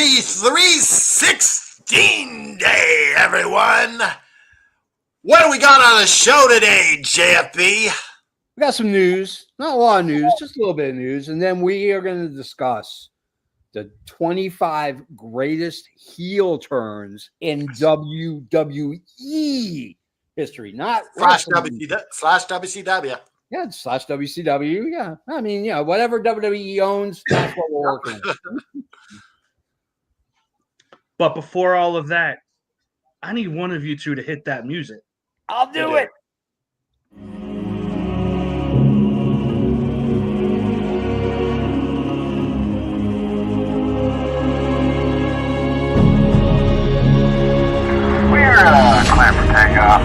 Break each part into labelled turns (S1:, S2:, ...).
S1: Happy 316 day, everyone. What do we got on the show today, JFB?
S2: We got some news, not a lot of news, just a little bit of news. And then we are going to discuss the 25 greatest heel turns in WWE history, not
S1: slash WCW.
S2: Yeah, slash WCW. Yeah. I mean, whatever WWE owns, that's what we're working with.
S3: But before all of that, I need one of you two to hit that music.
S2: I'll do it.
S4: We're clear for takeoff.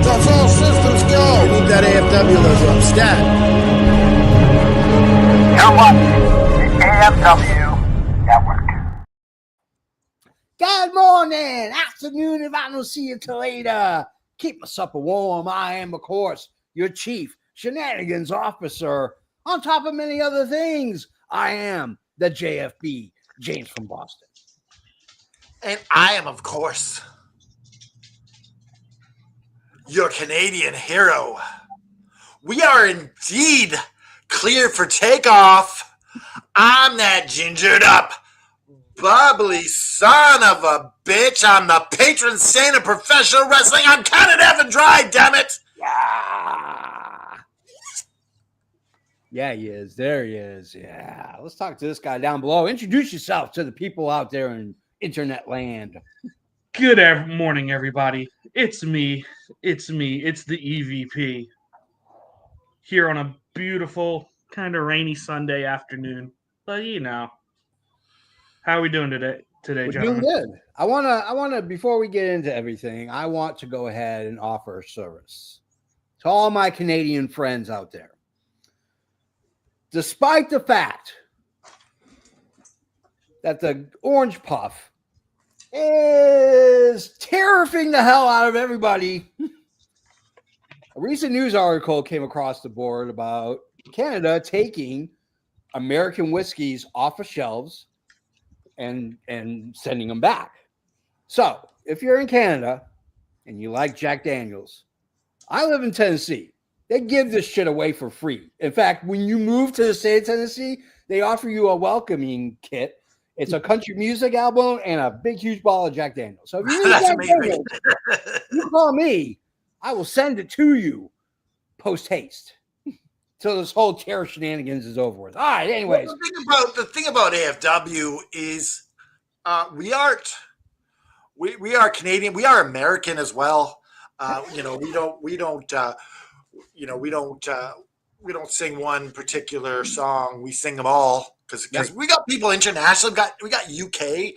S5: That's all systems go. Need that AFW logo up. Stat.
S4: You're watching the AFW Network.
S2: Good morning, afternoon, if I don't see you till later. Keep my supper warm. I am, of course, your chief shenanigans officer. On top of many other things, I am the JFB, James from Boston.
S1: And I am, of course, your Canadian hero. We are indeed clear for takeoff. I'm that gingered up, bubbly son of a bitch. I'm the patron saint of professional wrestling. I'm Canada Evan Dry, damn it.
S2: Yeah, he is. There he is. Yeah. Let's talk to this guy down below. Introduce yourself to the people out there in internet land.
S3: Good morning, everybody. It's me. It's the EVP. Here on a beautiful, kind of rainy Sunday afternoon. But how are we doing today,
S2: We're
S3: gentlemen?
S2: doing good. I wanna before we get into everything, I want to go ahead and offer a service to all my Canadian friends out there. Despite the fact that the orange puff is terrifying the hell out of everybody, a recent news article came across the board about Canada taking American whiskeys off of shelves and sending them back. So if you're in Canada and you like Jack Daniels, I live in Tennessee. They give this shit away for free. In fact, when you move to the state of Tennessee, they offer you a welcoming kit. It's a country music album and a big, huge bottle of Jack Daniels. So if you need Jack Daniels, you call me. I will send it to you post haste. So this whole terror shenanigans is over with. All right, anyways.
S1: Well, the thing about AFW is we are Canadian. We are American as well. We don't sing one particular song. We sing them all because we got people international. We got UK.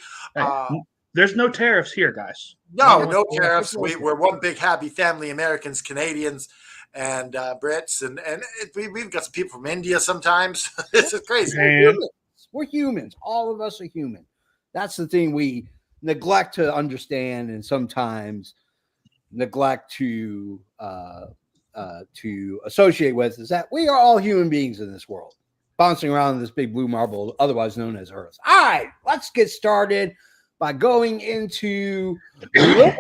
S3: There's no tariffs here, guys.
S1: No tariffs. We're one big happy family. Americans, Canadians, and Brits, and we've got some people from India sometimes. It's crazy.
S2: We're humans. All of us are human. That's the thing we neglect to understand, and sometimes neglect to associate with, is that we are all human beings in this world, bouncing around in this big blue marble, otherwise known as Earth. All right, let's get started by going into the news.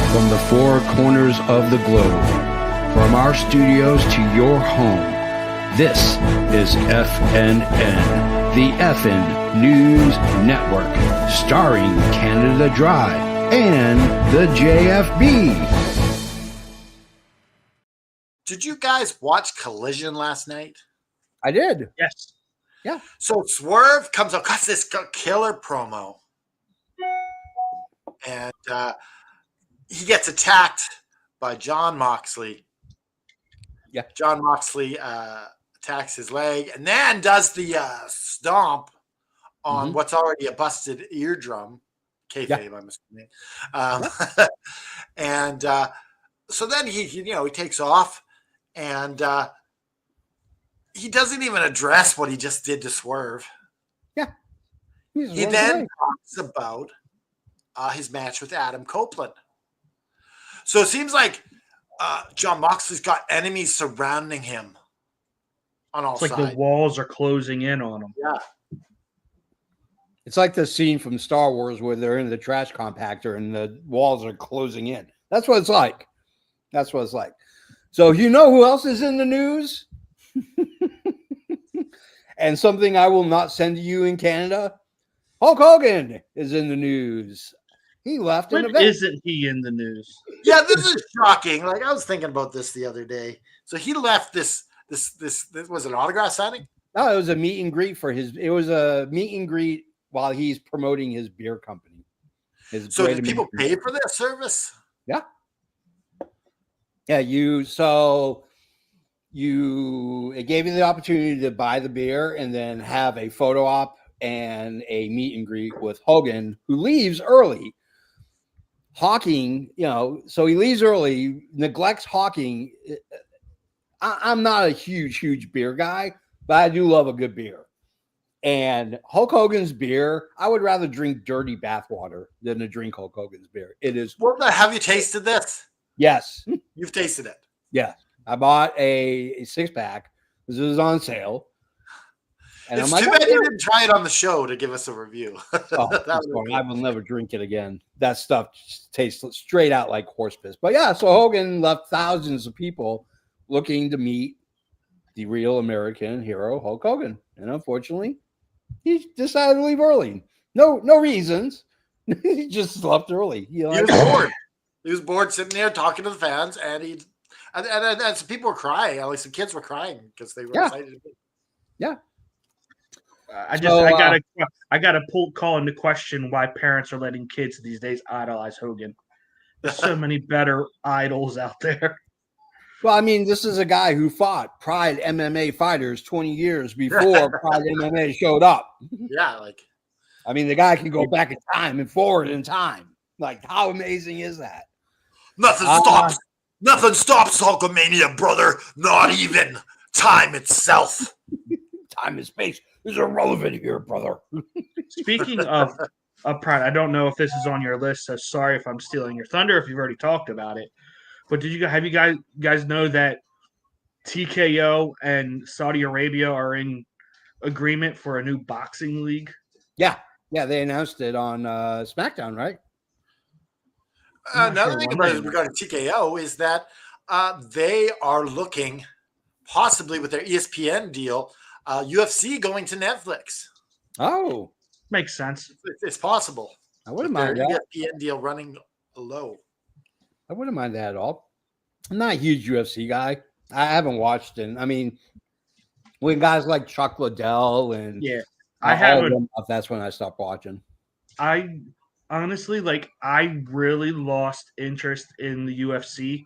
S2: From the four corners of the globe, from our studios to your home, this is FNN, the FN News Network, starring Canada Dry and the JFB.
S1: Did you guys watch Collision last night?
S2: I did.
S3: Yes.
S2: Yeah.
S1: So Swerve comes up, cuts this killer promo, and he gets attacked by John Moxley.
S2: Yeah.
S1: John Moxley attacks his leg and then does the stomp on what's already a busted eardrum. Kayfabe, I'm assuming. And so then he takes off, and he doesn't even address what he just did to Swerve.
S2: Yeah.
S1: He then talks about his match with Adam Copeland. So it seems like John Moxley's got enemies surrounding him on all
S3: It's like
S1: sides.
S3: the walls are closing in on him.
S1: Yeah.
S2: It's like the scene from Star Wars where they're in the trash compactor and the walls are closing in. That's what it's like. That's what it's like. So you know who else is in the news? And something I will not send to you in Canada. Hulk Hogan is in the news. He left an
S3: When
S2: event.
S3: isn't he in the news?
S1: Yeah, this is shocking. Like I was thinking about this the other day. So he left this was an autograph signing?
S2: No, it was a meet and greet for his. It was a meet and greet while he's promoting his beer company.
S1: So did people pay for that service?
S2: Yeah. Yeah, it gave you the opportunity to buy the beer and then have a photo op and a meet and greet with Hogan, who leaves early. Hawking, so he leaves early, neglects Hawking. I'm not a huge beer guy, but I do love a good beer. And Hulk Hogan's beer, I would rather drink dirty bathwater than to drink Hulk Hogan's beer. It is.
S1: Have you tasted this?
S2: Yes.
S1: You've tasted it.
S2: Yeah. I bought a 6-pack. This was on sale. And
S1: It's
S2: I'm like,
S1: too bad you didn't try it on the show to give us a review.
S2: I will never drink it again. That stuff tastes straight out like horse piss. But yeah, so Hogan left thousands of people looking to meet the real American hero, Hulk Hogan. And unfortunately, he decided to leave early. No reasons. He just left early.
S1: He was bored. He was bored sitting there talking to the fans, and some people were crying. At least some kids were crying because they were excited.
S2: Yeah.
S3: I gotta call into question why parents are letting kids these days idolize Hogan. There's so many better idols out there.
S2: Well, I mean, this is a guy who fought Pride MMA fighters 20 years before Pride MMA showed up.
S1: Yeah,
S2: I mean, the guy can go back in time and forward in time. Like, how amazing is that?
S1: Nothing stops Hulkamania, brother. Not even time itself.
S2: Time and space is irrelevant here, brother.
S3: Speaking of Pride, I don't know if this is on your list, so sorry if I'm stealing your thunder if you've already talked about it. But have you guys know that TKO and Saudi Arabia are in agreement for a new boxing league?
S2: Yeah, they announced it on SmackDown, right?
S1: Another thing regarding TKO is that they are looking, possibly with their ESPN deal, UFC going to Netflix.
S2: Oh,
S3: makes sense.
S1: It's possible.
S2: I wouldn't mind that.
S1: ESPN deal running low.
S2: I wouldn't mind that at all. I'm not a huge UFC guy. I haven't watched it. I mean, when guys like Chuck Liddell and
S3: I haven't.
S2: That's when I stopped watching.
S3: I honestly, I really lost interest in the UFC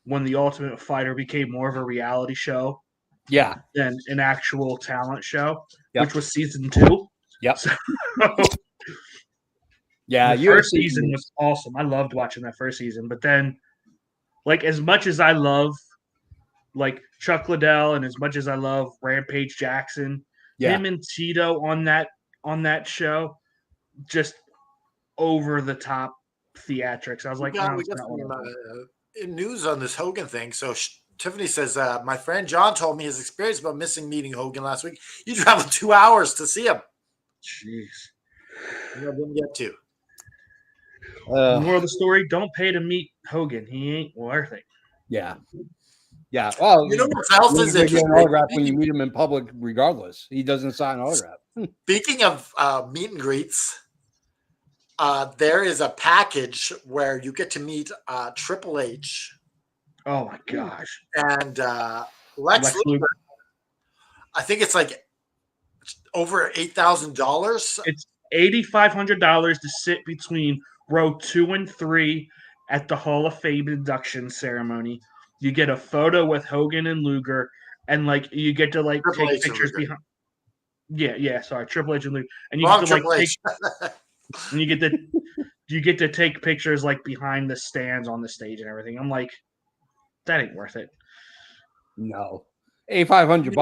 S3: when the Ultimate Fighter became more of a reality show.
S2: Yeah.
S3: Than an actual talent show, which was season 2.
S2: Yep.
S3: So,
S2: yeah,
S3: the first season was awesome. I loved watching that first season. But then, as much as I love Chuck Liddell and as much as I love Rampage Jackson, him and Tito on that show, just over the top theatrics. I was like,
S1: we got in news on this Hogan thing. So Tiffany says, my friend John told me his experience about meeting Hogan last week. You traveled 2 hours to see him.
S3: Jeez.
S1: I didn't get to.
S3: More of the story, don't pay to meet Hogan. He ain't worth it.
S2: Yeah. Yeah. Well,
S1: you know what else is interesting?
S2: An autograph when you meet him in public, regardless. He doesn't sign an autograph.
S1: Speaking of meet and greets, there is a package where you get to meet Triple H.
S3: Oh my gosh!
S1: And Lex Luger. I think it's over $8,000.
S3: It's $8,500 to sit between row 2 and 3 at the Hall of Fame induction ceremony. You get a photo with Hogan and Luger, and you get to take pictures behind. Yeah. Sorry, Triple H and Luger, and you get to take, and you get to take pictures behind the stands on the stage and everything. I'm like, that ain't worth it.
S2: No, $8,500.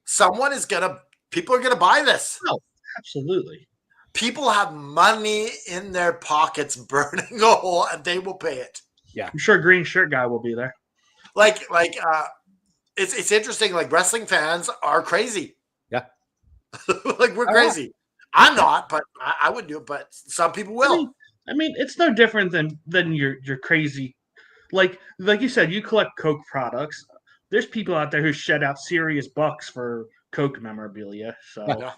S1: Someone is gonna. People are gonna buy this.
S3: Oh, absolutely.
S1: People have money in their pockets burning a hole, and they will pay it.
S3: I'm sure Green Shirt Guy will be there.
S1: It's interesting. Like, wrestling fans are crazy.
S2: Yeah.
S1: Like, we're crazy. I'm not, but I would do it. But some people will.
S3: I mean, it's no different than your crazy. Like you said, you collect Coke products. There's people out there who shed out serious bucks for Coke memorabilia. So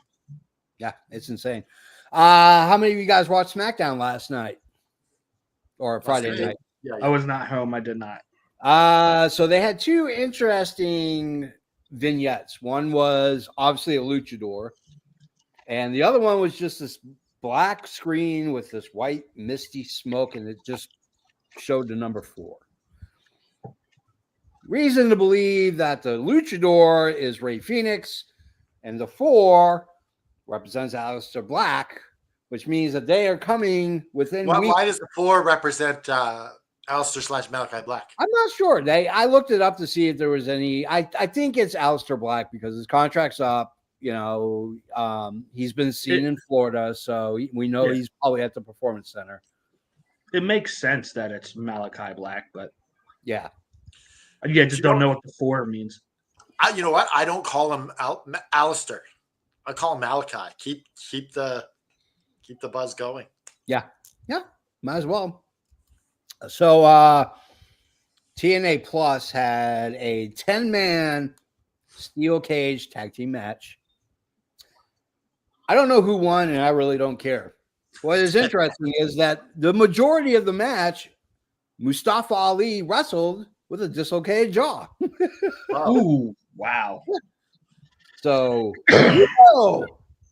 S2: yeah, it's insane. How many of you guys watched SmackDown last night or Friday night?
S1: Yeah.
S3: I was not home. I did not.
S2: So they had two interesting vignettes. One was obviously a luchador, and the other one was just this black screen with this white misty smoke, and it just showed the number 4. Reason to believe that the luchador is Rey Fenix, and the 4 represents Aleister Black, which means that they are coming within weeks.
S1: Why does the 4 represent Aleister / Malachi Black?
S2: I'm not sure. I looked it up to see if there was any. I think it's Aleister Black because his contract's up. You know, he's been seen in Florida, so we know he's probably at the Performance Center.
S3: It makes sense that it's Malachi Black, but
S2: yeah,
S3: just don't know what the 4 means.
S1: You know what? I don't call him Aleister. I call him Malachi. Keep the buzz going.
S2: Yeah, might as well. So TNA Plus had a 10-man steel cage tag team match. I don't know who won, and I really don't care. What is interesting is that the majority of the match, Mustafa Ali wrestled with a dislocated jaw.
S3: Ooh, wow.
S2: So,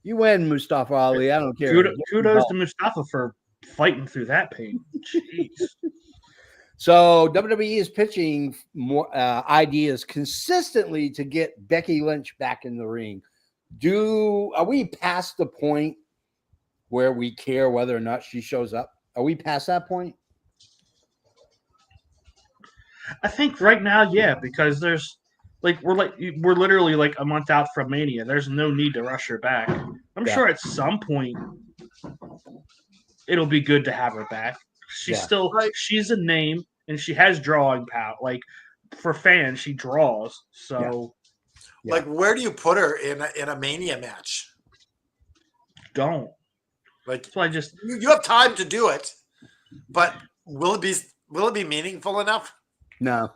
S2: you win, Mustafa Ali. I don't care.
S3: Kudos to Mustafa for fighting through that pain. Jeez.
S2: So WWE is pitching more ideas consistently to get Becky Lynch back in the ring. Are we past the point where we care whether or not she shows up? Are we past that point?
S3: I think right now, yeah, because we're literally like a month out from Mania. There's no need to rush her back. I'm sure at some point it'll be good to have her back. She's a name and she has drawing power. Like, for fans, she draws. So
S1: like, where do you put her in a Mania match?
S3: Don't.
S1: Like,
S3: so I just
S1: you have time to do it, but will it be meaningful enough?
S2: No.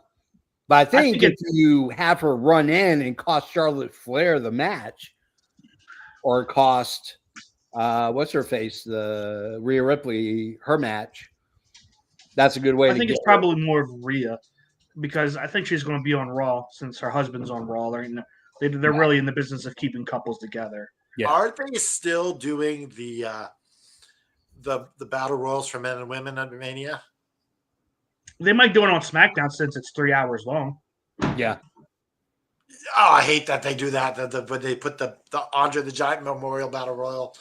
S2: But I think if you have her run in and cost Charlotte Flair the match, or cost what's her face, the Rhea Ripley, her match, that's a good way. I
S3: think it's probably more of Rhea, because I think she's going to be on Raw since her husband's on Raw. They're really in the business of keeping couples together.
S2: Yeah.
S1: Aren't they still doing the battle royals for men and women under Mania?
S3: They might do it on SmackDown since it's 3 hours long.
S2: Yeah.
S1: Oh, I hate that they do that. But they put the Andre the Giant Memorial Battle Royal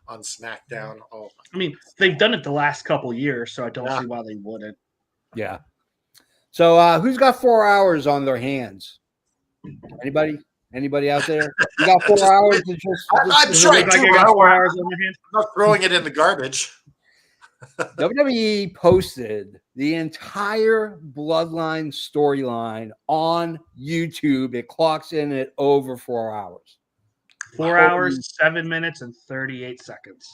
S1: on SmackDown. Oh,
S3: I mean, they've done it the last couple years, so I don't see why they wouldn't.
S2: Yeah. So who's got 4 hours on their hands? Anybody out there? You got 4 hours to just
S1: I'm sure I do.
S3: Got 4 hours on your hands.
S1: I'm not throwing it in the garbage.
S2: WWE posted the entire Bloodline storyline on YouTube. It clocks in at over 4 hours.
S3: 4 hours, 7 minutes, and 38 seconds.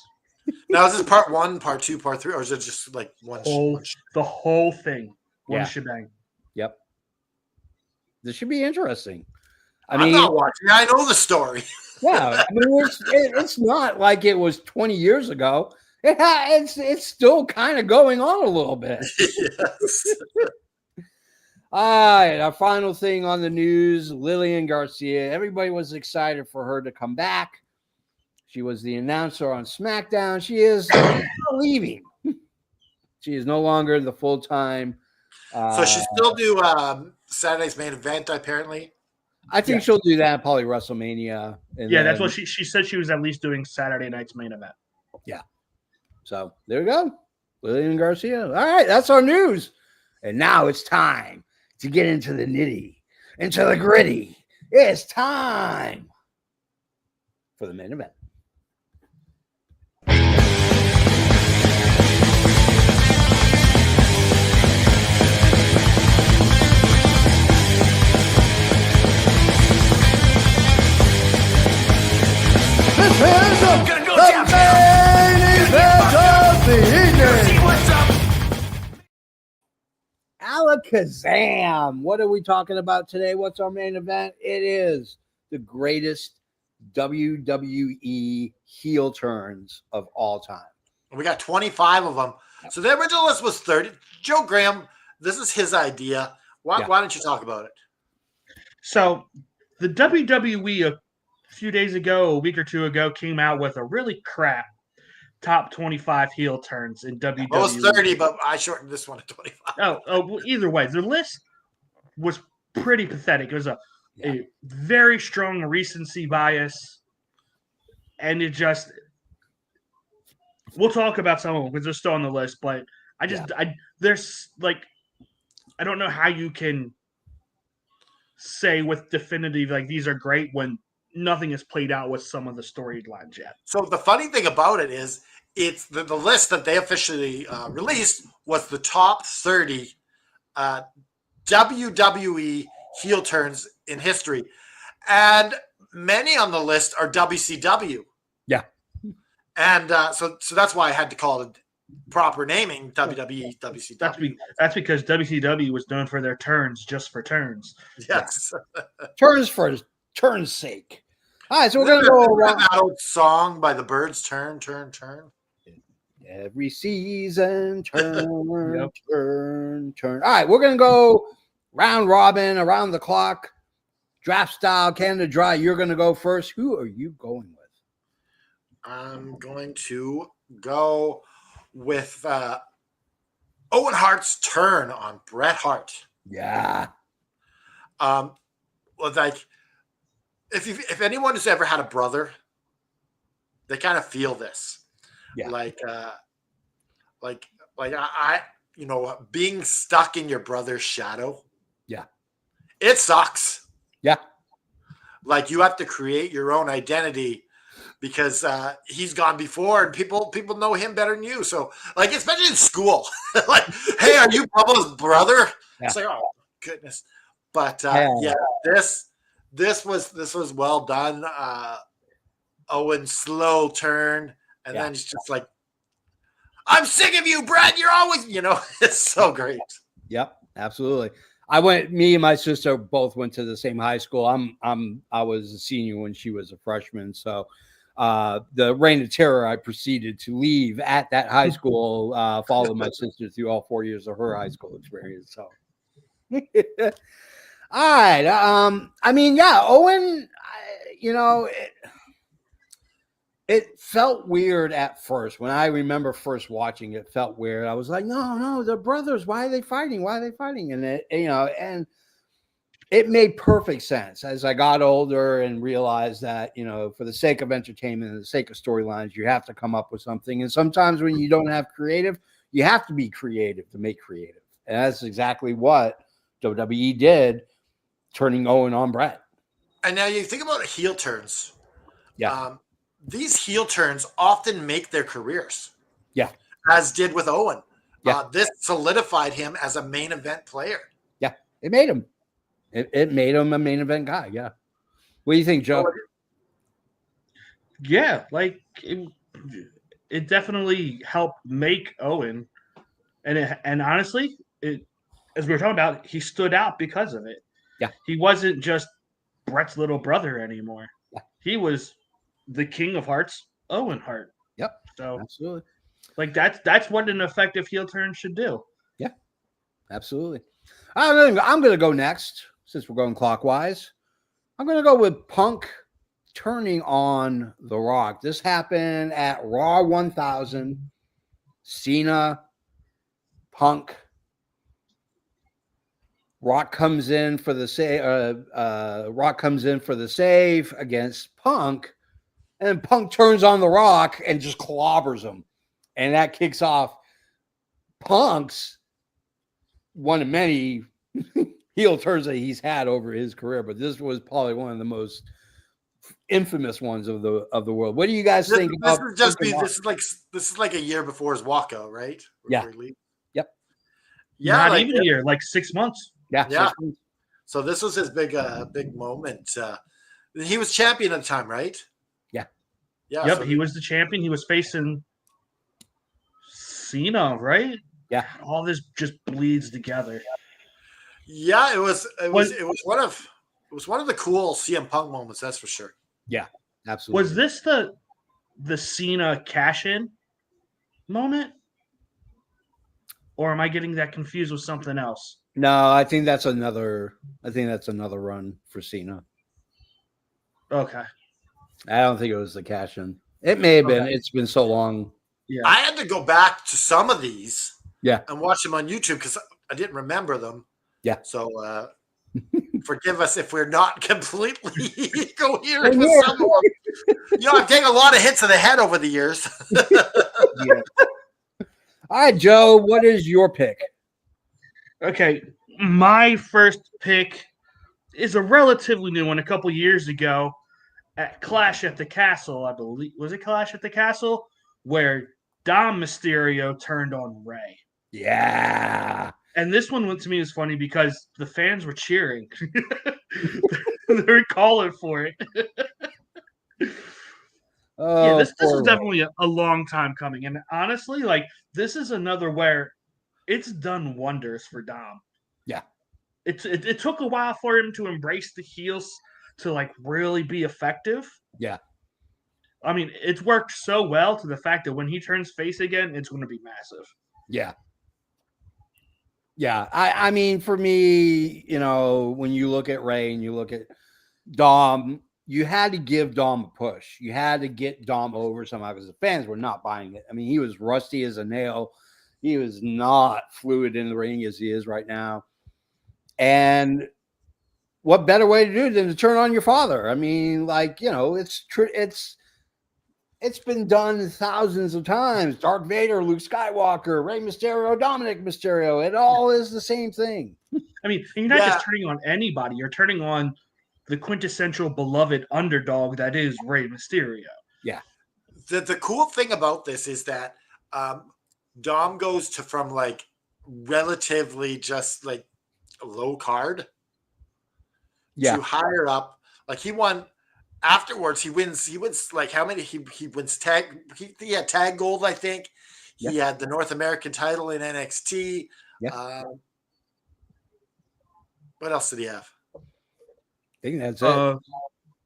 S1: Now, is this part 1, part 2, part 3, or is it just like
S3: the whole thing? One shebang.
S2: Yep. This should be interesting.
S1: I'm not watching. I know the story.
S2: Yeah, I mean, it's not like it was 20 years ago. It's still kind of going on a little bit.
S1: Yes.
S2: All right, our final thing on the news, Lillian Garcia. Everybody was excited for her to come back. She was the announcer on SmackDown. She is leaving. She is no longer the full-time.
S1: So she still do Saturday's Main Event, apparently?
S2: I think she'll do that, probably WrestleMania.
S3: That's what she said. She was at least doing Saturday night's Main Event.
S2: Yeah. So there we go. Lillian Garcia. All right, that's our news. And now it's time to get into the into the gritty. It's time for the main event. Kazam! What are we talking about today? What's our main event? It is the greatest WWE heel turns of all time.
S1: We got 25 of them.
S2: Yep.
S1: So the original list was 30. Joe Graham, this is his idea. Why don't you talk about it?
S3: So the WWE a few days ago, a week or two ago, came out with a really crap top 25 heel turns in WWE.
S1: It was 30, but I shortened this one to 25.
S3: Well, either way, the list was pretty pathetic. It was a very strong recency bias, and it just. We'll talk about some of them because they're still on the list, but there's like, I don't know how you can say with definitive like these are great when nothing is played out with some of the storylines yet.
S1: So the funny thing about it is, it's the list that they officially released was the top 30 WWE heel turns in history, and many on the list are WCW.
S2: Yeah.
S1: And so that's why I had to call it proper naming, WWE, WCW.
S3: That's because WCW was known for their turns just for turns.
S1: Yes.
S2: Turns for turns' sake. All right, so we're going to go around.
S1: That old song by the Birds, Turn, Turn, Turn.
S2: Every season, turn, turn, turn. All right, we're going to go round robin, around the clock, draft style, Canada Dry. You're going to go first. Who are you going with?
S1: I'm going to go with Owen Hart's turn on Bret Hart.
S2: Yeah.
S1: Well, like if anyone has ever had a brother, they kind of feel this.
S2: Yeah.
S1: Like I being stuck in your brother's shadow.
S2: Yeah.
S1: It sucks.
S2: Yeah.
S1: Like you have to create your own identity because he's gone before and people know him better than you. So like, especially in school, like, hey, are you Bubba's brother?
S2: Yeah.
S1: It's like, oh goodness. But this was well done. Owen's slow turn. And then he's just like, I'm sick of you, Brad. You're always, it's so great.
S2: Yep, absolutely. Me and my sister both went to the same high school. I was a senior when she was a freshman. So the reign of terror, I proceeded to leave at that high school, followed my sister through all 4 years of her high school experience. So, all right. Owen, it felt weird at first. When I remember first watching it, felt weird. I was like, no, they're brothers. Why are they fighting? And and it made perfect sense as I got older and realized that, for the sake of entertainment and the sake of storylines, you have to come up with something. And sometimes when you don't have creative, you have to be creative to make creative. And that's exactly what WWE did, turning Owen on Bret.
S1: And now you think about heel turns.
S2: Yeah.
S1: These heel turns often make their careers.
S2: Yeah.
S1: As did with Owen.
S2: Yeah.
S1: This solidified him as a main event player.
S2: Yeah. It made him. It made him a main event guy. Yeah. What do you think, Joe?
S3: Yeah, like it definitely helped make Owen. And honestly, as we were talking about, he stood out because of it.
S2: Yeah.
S3: He wasn't just Bret's little brother anymore.
S2: Yeah.
S3: He was the King of Hearts, Owen Hart.
S2: Yep.
S3: So
S2: absolutely.
S3: Like that's what an effective heel turn should do.
S2: Yeah. Absolutely. I'm going to go next since we're going clockwise. I'm going to go with Punk turning on The Rock. This happened at Raw 1000. Cena, Punk. Rock comes in for the save against Punk, and Punk turns on The Rock and just clobbers him, and that kicks off Punk's one of many heel turns that he's had over his career. But this was probably one of the most infamous ones of the world. What do you guys think about
S1: this is like a year before his walkout, right?
S2: Yeah.
S1: Yep.
S3: Yeah, not even a year, like 6 months.
S2: Yeah.
S1: So this was his big moment. He was champion at the time, right?
S2: Yeah.
S1: Yeah.
S3: Yep,
S1: so
S3: he was the champion. He was facing Cena, right?
S2: Yeah.
S3: All this just bleeds together.
S1: Yeah, it was one of the cool CM Punk moments, that's for sure.
S2: Yeah, absolutely.
S3: Was this the Cena cash-in moment? Or am I getting that confused with something else?
S2: No, I think that's another run for Cena.
S3: Okay.
S2: I don't think it was the cash in. It may have been.
S3: Okay.
S2: It's been so long.
S3: Yeah.
S1: I had to go back to some of these
S2: Yeah.
S1: and watch them on YouTube because I didn't remember them.
S2: Yeah.
S1: So forgive us if we're not completely coherent with some of them. I've taken a lot of hits to the head over the years.
S2: Yeah. All right, Joe, what is your pick?
S3: Okay. My first pick is a relatively new one. A couple years ago at Clash at the Castle, I believe. Was it Clash at the Castle? Where Dom Mysterio turned on Ray.
S2: Yeah.
S3: And this one to me was funny because the fans were cheering. They were calling for it.
S2: Oh,
S3: this is definitely a long time coming. And honestly, like, this is another where it's done wonders for Dom.
S2: Yeah.
S3: It took a while for him to embrace the heels to, like, really be effective.
S2: Yeah.
S3: I mean, it's worked so well to the fact that when he turns face again, it's going to be massive.
S2: Yeah. Yeah. I mean, for me, when you look at Ray and you look at Dom, you had to give Dom a push. You had to get Dom over somehow because the fans were not buying it. I mean, he was rusty as a nail. He was not fluid in the ring as he is right now. And what better way to do it than to turn on your father? I mean, like, it's been done thousands of times. Darth Vader, Luke Skywalker, Rey Mysterio, Dominic Mysterio. It all is the same thing.
S3: I mean, you're not just turning on anybody. You're turning on the quintessential beloved underdog that is Rey Mysterio.
S2: Yeah.
S1: The cool thing about this is that Dom goes from like relatively just like low card to higher up. Like he won afterwards. He wins like how many? He wins tag. He had tag gold, I think. He had the North American title in NXT.
S2: Yeah.
S1: What else did he have?
S2: I think that's it.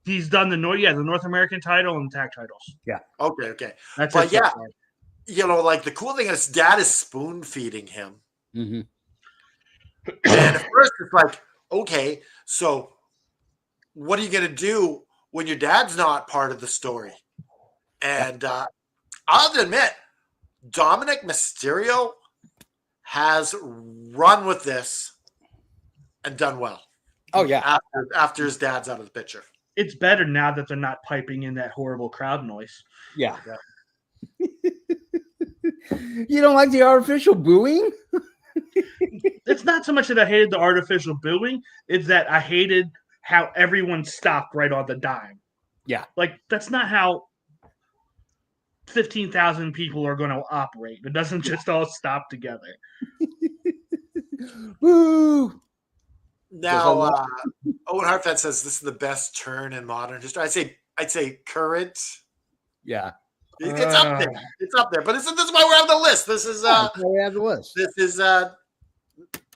S3: He's done the North American title and tag titles.
S2: Yeah.
S1: Okay.
S3: That's
S1: but
S3: it.
S1: Yeah, like the cool thing is dad is spoon feeding him.
S2: Mm-hmm.
S1: And at first it's like, okay, so what are you going to do when your dad's not part of the story? And I'll have to admit, Dominic Mysterio has run with this and done well.
S2: Oh, yeah.
S1: After his dad's out of the picture.
S3: It's better now that they're not piping in that horrible crowd noise.
S2: Yeah. You don't like the artificial booing?
S3: It's not so much that I hated the artificial booing. It's that I hated how everyone stopped right on the dime.
S2: Yeah.
S3: Like, that's not how 15,000 people are going to operate. It doesn't just all stop together.
S2: Woo!
S1: Now, Owen Hartfeld says this is the best turn in modern history. I'd say current.
S2: Yeah.
S1: It's up there. It's up there. But this is why we're on the list. This is
S2: we have the list.
S1: This is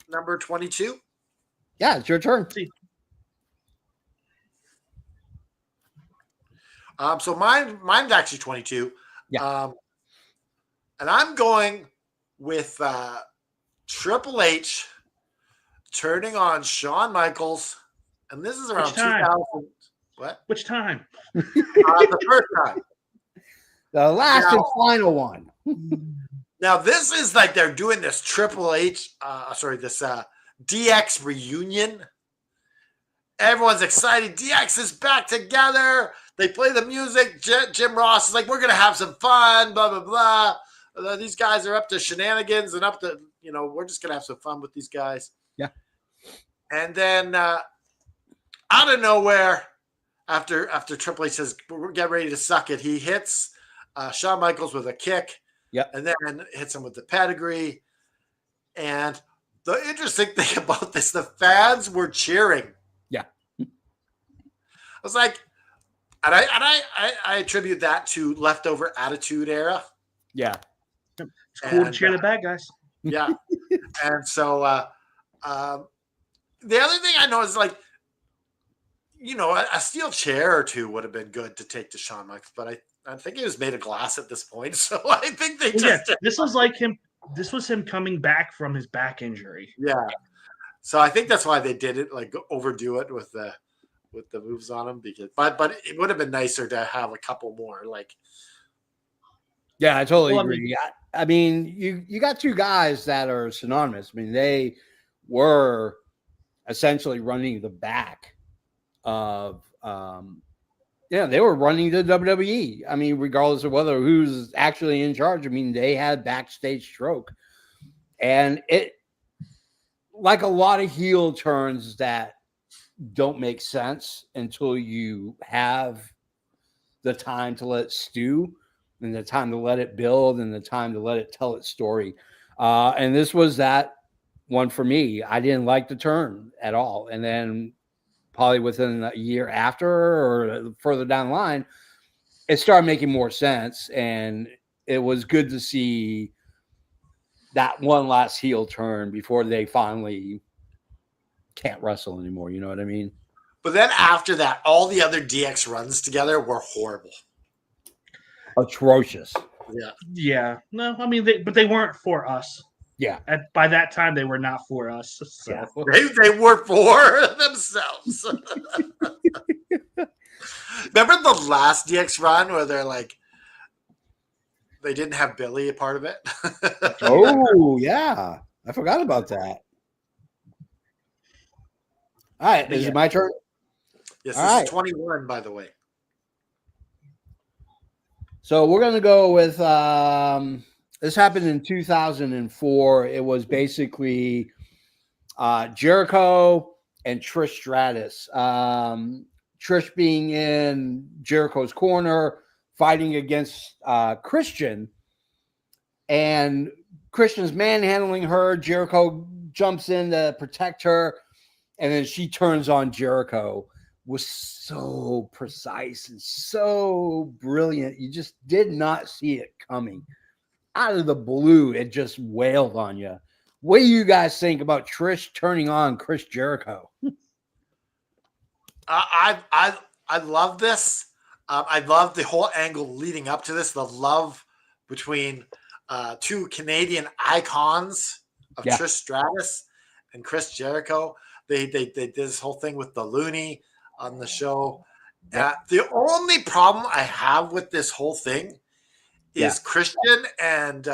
S1: number 22.
S2: Yeah, it's your turn.
S1: So mine's actually 22.
S2: Yeah.
S1: And I'm going with Triple H turning on Shawn Michaels, and this is around 2000. What?
S3: Which time?
S1: The first time.
S2: The last and final one.
S1: Now this is like they're doing this Triple H, this DX reunion. Everyone's excited. DX is back together. They play the music. Jim Ross is like, we're going to have some fun, blah, blah, blah. These guys are up to shenanigans and up to, we're just going to have some fun with these guys.
S2: Yeah.
S1: And then out of nowhere, after Triple H says, we're getting ready to suck it, he hits Shawn Michaels with a kick.
S2: Yep.
S1: And then hits him with the pedigree. And the interesting thing about this, the fans were cheering.
S2: Yeah.
S1: I was like, and I attribute that to leftover Attitude Era.
S2: Yeah.
S3: It's cool to cheer the bad guys.
S1: Yeah. And so the other thing I know is like, a steel chair or two would have been good to take to Shawn Michaels, but I think it was made of glass at this point, so I think they just
S3: this was like him. This was him coming back from his back injury.
S1: yeah. So I think that's why they did it, like overdo it with the moves on him, because but it would have been nicer to have a couple more. Like,
S2: Yeah, I totally agree. I mean, you got two guys that are synonymous. I mean, they were essentially running the back of they were running the WWE. I mean, regardless of whether who's actually in charge, I mean, they had backstage stroke. And it, like a lot of heel turns that don't make sense until you have the time to let it stew and the time to let it build and the time to let it tell its story. And this was that one for me. I didn't like the turn at all. And then probably within a year after or further down the line, it started making more sense. And it was good to see that one last heel turn before they finally can't wrestle anymore. You know what I mean?
S1: but then after that, all the other DX runs together were horrible.
S2: Atrocious.
S1: Yeah.
S3: Yeah. No, I mean, but they weren't for us.
S2: Yeah.
S3: By that time, they were not for us. So.
S2: Yeah.
S1: They were for themselves. Remember the last DX run where they're like, they didn't have Billy a part of it?
S2: Oh, yeah. I forgot about that. All right. Is it my turn?
S1: Yes,
S2: All
S1: this is 21, by the way.
S2: So we're going to go with this happened in 2004. It was basically Jericho and Trish Stratus. Trish being in Jericho's corner, fighting against Christian. And Christian's manhandling her. Jericho jumps in to protect her. And then she turns on Jericho. Was so precise and so brilliant. You just did not see it coming. Out of the blue, it just wailed on you. What do you guys think about Trish turning on Chris Jericho?
S1: I love this. I love the whole angle leading up to this. The love between two Canadian icons of Trish Stratus and Chris Jericho. They did this whole thing with the Looney on the show. The only problem I have with this whole thing is Christian and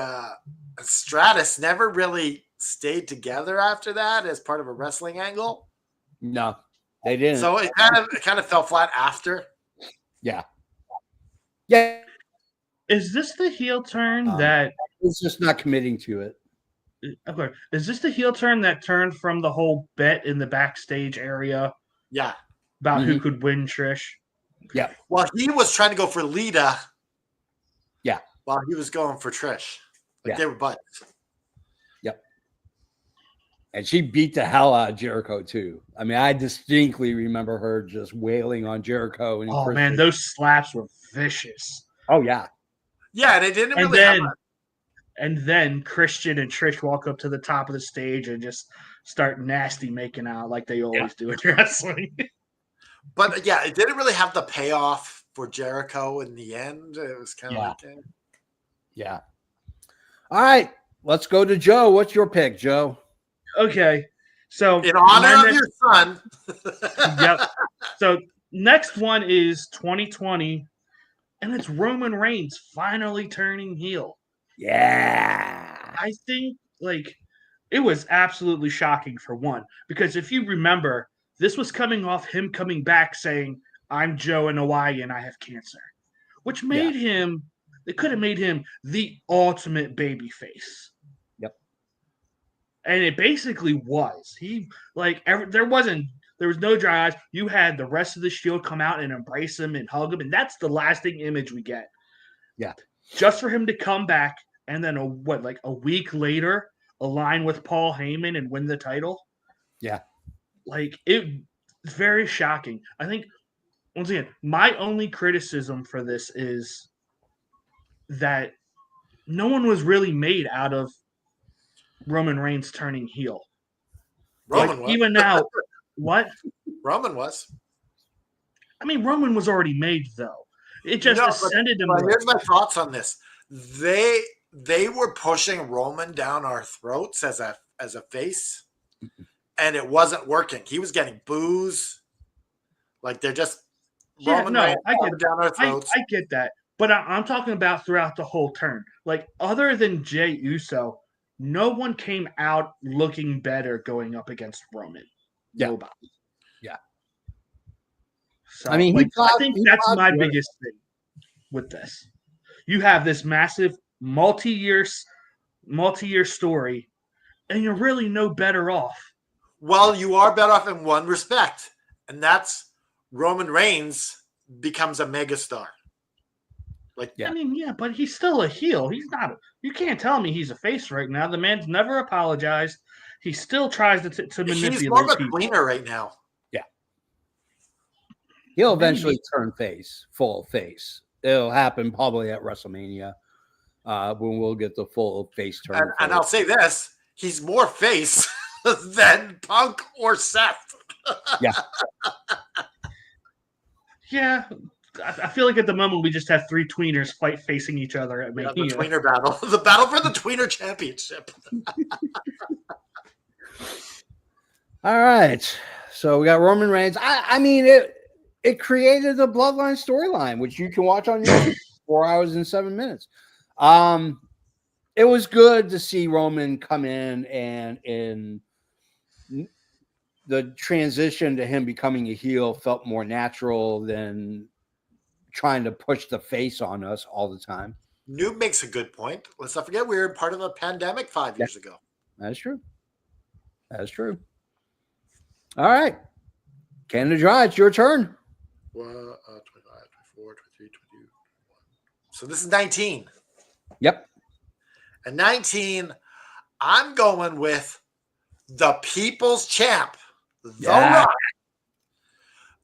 S1: Stratus never really stayed together after that as part of a wrestling angle.
S2: No, they didn't.
S1: So it kind of fell flat after.
S2: Yeah.
S3: Is this the heel turn that
S2: it's just not committing to it?
S3: Okay. Is this the heel turn that turned from the whole bet in the backstage area?
S1: Yeah.
S3: About who could win Trish?
S2: Yeah.
S1: Well, he was trying to go for Lita.
S2: Yeah.
S1: While he was going for Trish. They were butts.
S2: Yep. And she beat the hell out of Jericho, too. I mean, I distinctly remember her just wailing on Jericho. And
S3: man, those slaps were vicious.
S2: Oh, yeah.
S1: Yeah, they didn't really have a...
S3: And then Christian and Trish walk up to the top of the stage and just start nasty making out like they always do in wrestling.
S1: But yeah, it didn't really have the payoff for Jericho in the end. It was kind of like...
S2: Yeah. All right. Let's go to Joe. What's your pick, Joe?
S3: Okay. So
S1: in honor of your son.
S3: Yep. So next one is 2020, and it's Roman Reigns finally turning heel.
S2: Yeah.
S3: I think it was absolutely shocking for one, because if you remember, this was coming off him coming back saying, "I'm Joe in Hawaii and I have cancer," which made him, they could have made him the ultimate baby face.
S2: Yep.
S3: And it basically was. He there was no dry eyes. You had the rest of the Shield come out and embrace him and hug him, and that's the lasting image we get.
S2: Yeah.
S3: Just for him to come back and then a week later align with Paul Heyman and win the title.
S2: Yeah.
S3: It's very shocking. I think, once again, my only criticism for this is that no one was really made out of Roman Reigns turning heel.
S1: Roman
S3: Like,
S1: was.
S3: even now, what?
S1: Roman was.
S3: I mean, Roman was already made, though. It just
S1: No,
S3: ascended him.
S1: but here's my thoughts on this. They were pushing Roman down our throats as a face, and it wasn't working. He was getting boos. Like they're just Roman Reigns
S3: I get
S1: down our throats.
S3: I get that, but I'm talking about throughout the whole turn. Like, other than Jey Uso, no one came out looking better going up against Roman.
S2: Yeah.
S3: Nobody.
S2: Yeah.
S3: So,
S2: I mean,
S3: like, I think that's my biggest thing with this. You have this massive multi-year story, and you're really no better off.
S1: Well, you are better off in one respect, and that's Roman Reigns becomes a megastar. Like,
S2: Yeah.
S3: I mean, yeah, but he's still a heel. He's not. You can't tell me he's a face right now. The man's never apologized. He still tries to manipulate
S1: he's more of a
S3: people.
S1: tweener right now.
S2: Yeah. He'll eventually turn face, full face. It'll happen probably at WrestleMania when we'll get the full face turn.
S1: And I'll say this: he's more face than Punk or Seth.
S2: Yeah.
S3: Yeah, I feel like at the moment we just have three tweeners fight facing each other at
S1: Yeah,
S3: Mania.
S1: the tweener battle, the battle for the tweener championship.
S2: All right, so we got Roman Reigns. I mean, it created the Bloodline storyline, which you can watch on YouTube. 4 hours and 7 minutes. It was good to see Roman come in, and in the transition to him becoming a heel felt more natural than trying to push the face on us all the time.
S1: Noob makes a good point. Let's not forget we were part of a pandemic 5 years ago.
S2: That's true. That's true. All right. Canada Dry, it's your turn.
S1: 25, 24, 23, 22. So this is 19.
S2: Yep.
S1: And 19, I'm going with the People's Champ, The Rock,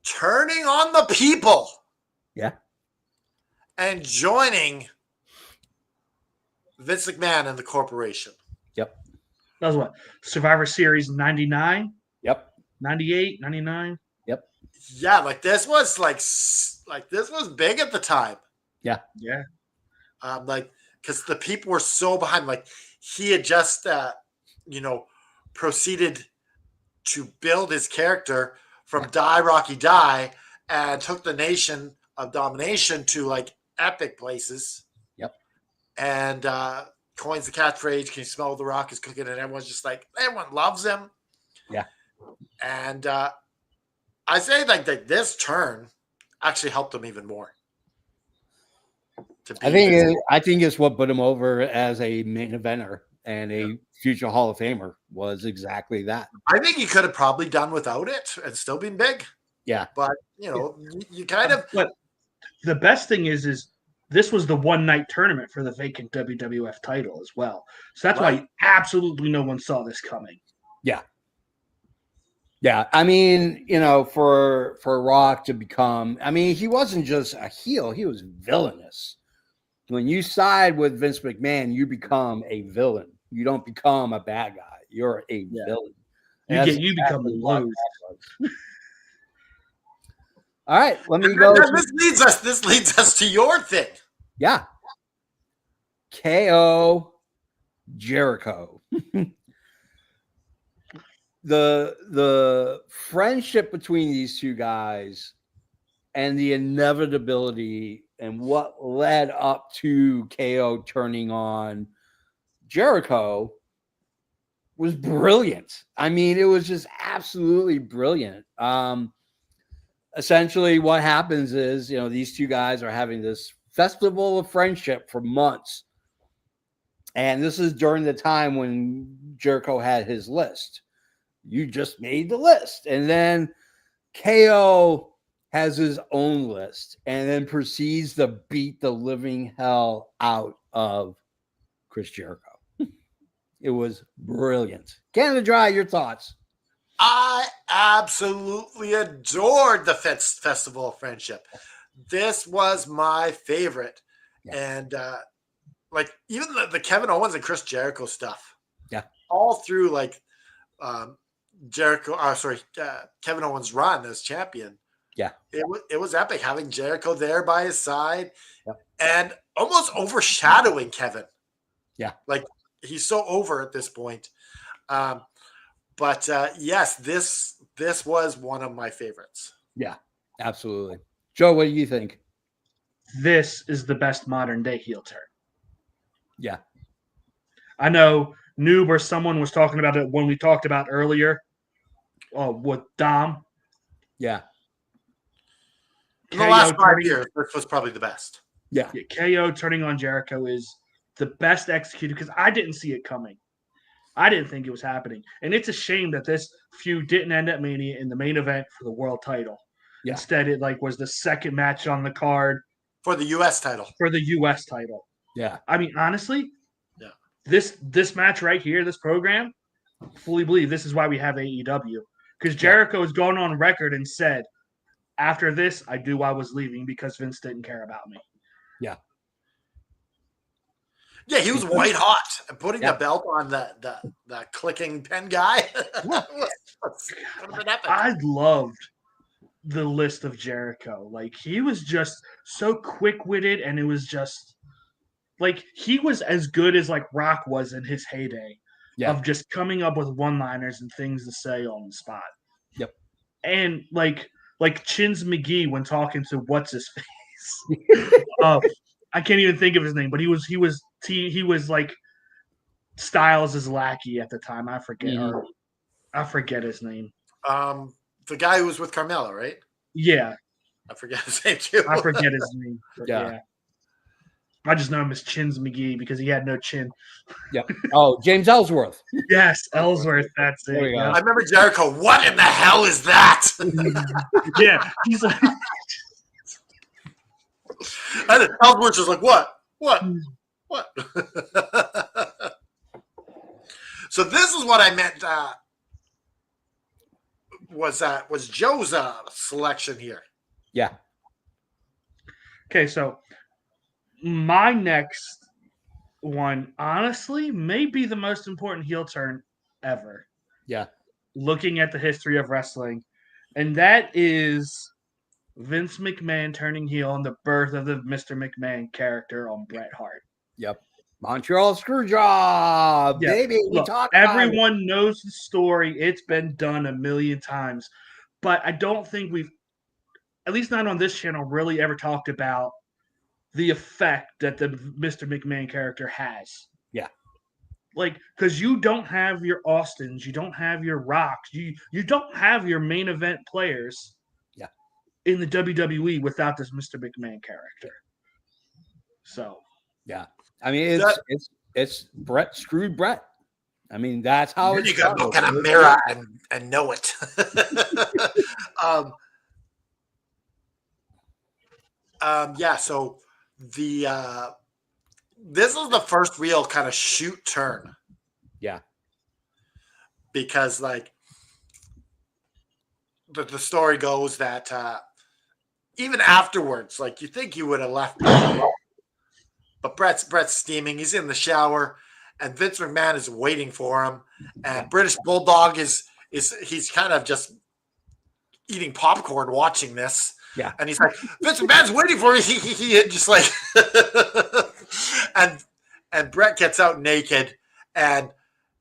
S1: turning on the people.
S2: Yeah.
S1: And joining Vince McMahon and the corporation.
S2: Yep.
S3: That was what? Survivor Series 99?
S2: Yep.
S3: 98, 99?
S2: Yep.
S1: Yeah, like this was this was big at the time.
S2: Yeah.
S3: Yeah.
S1: Because the people were so behind. Like he had just proceeded to build his character from Die Rocky Die and took the Nation of Domination to like epic places.
S2: Yep.
S1: And coins the catchphrase, "Can you smell the Rock is cooking?" And everyone's just like, everyone loves him.
S2: Yeah.
S1: And I say like that this turn actually helped him even more.
S2: I think it's what put him over as a main eventer and a future Hall of Famer was exactly that.
S1: I think he could have probably done without it and still been big.
S2: Yeah.
S1: But you kind of.
S3: But the best thing is this was the one night tournament for the vacant WWF title as well. So that's why absolutely no one saw this coming.
S2: Yeah. Yeah. I mean, for Rock to become, I mean, he wasn't just a heel, he was villainous. When you side with Vince McMahon, you become a villain. You don't become a bad guy. You're a villain.
S3: You become the lose.
S2: All right, let me go.
S1: This leads us to your thing.
S2: Yeah. KO Jericho. The friendship between these two guys and the inevitability and what led up to KO turning on Jericho was brilliant. I mean, it was just absolutely brilliant. Essentially what happens is, these two guys are having this festival of friendship for months. And this is during the time when Jericho had his list. You just made the list. And then KO has his own list and then proceeds to beat the living hell out of Chris Jericho. It was brilliant. Canada Dry, your thoughts?
S1: I absolutely adored the Festival of Friendship. This was my favorite. Yeah. And even the Kevin Owens and Chris Jericho stuff.
S2: Yeah.
S1: All through Kevin Owens' run as champion.
S2: Yeah.
S1: It was epic having Jericho there by his side,
S2: Yep.
S1: and almost overshadowing Kevin.
S2: Yeah.
S1: Like he's so over at this point. But yes, this was one of my favorites.
S2: Yeah, absolutely. Joe, what do you think?
S3: This is the best modern day heel turn.
S2: Yeah.
S3: I know Noob or someone was talking about it when we talked about earlier with Dom.
S2: Yeah.
S1: In the last 5 years, this was probably the best.
S2: Yeah.
S3: KO turning on Jericho is the best executed because I didn't see it coming. I didn't think it was happening. And it's a shame that this feud didn't end at Mania in the main event for the world title.
S2: Yeah.
S3: Instead, it was the second match on the card.
S1: For the U.S. title.
S3: For the U.S. title.
S2: Yeah.
S3: I mean, honestly,
S1: yeah.
S3: This match right here, this program, fully believe this is why we have AEW. Because Jericho has gone on record and said, after this, I knew I was leaving because Vince didn't care about me.
S2: Yeah.
S1: Yeah, he was white hot and putting the belt on the clicking pen guy.
S3: I loved the list of Jericho. Like he was just so quick-witted, and it was just like he was as good as like Rock was in his heyday of just coming up with one-liners and things to say on the spot.
S2: Yep.
S3: And like Chins McGee when talking to what's his face. I can't even think of his name, but he was like Styles' lackey at the time. I forget his name.
S1: The guy who was with Carmella, right?
S3: Yeah.
S1: I forget his name too.
S3: I forget his name. Yeah. I just know him as Chins McGee because he had no chin.
S2: Yeah. Oh, James Ellsworth.
S3: Yes, Ellsworth. That's it.
S2: Yeah.
S1: I remember Jericho. What in the hell is that?
S3: Yeah. He's like.
S1: And Ellsworth was like, what? So this is what I meant. Was Joe's selection here?
S2: Yeah.
S3: Okay, so my next one, honestly, may be the most important heel turn ever.
S2: Yeah.
S3: Looking at the history of wrestling, and that is Vince McMahon turning heel and the birth of the Mr. McMahon character on Bret Hart.
S2: Yep. Montreal Screwjob, baby.
S3: Everyone knows the story. It's been done a million times. But I don't think we've, at least not on this channel, really ever talked about the effect that the Mr. McMahon character has.
S2: Yeah.
S3: Like, because you don't have your Austins, you don't have your Rocks, you don't have your main event players in the WWE without this Mr. McMahon character. So.
S2: Yeah. I mean, it's Bret screwed Bret. I mean, that's how
S1: you got to look in a mirror and know it. Yeah. So this is the first real kind of shoot turn.
S2: Yeah.
S1: Because like the story goes that even afterwards, like you think he would have left. But Bret's steaming. He's in the shower, and Vince McMahon is waiting for him. And British Bulldog he's kind of just eating popcorn watching this.
S2: Yeah.
S1: And he's like, Vince McMahon's waiting for me. He just like and Bret gets out naked, and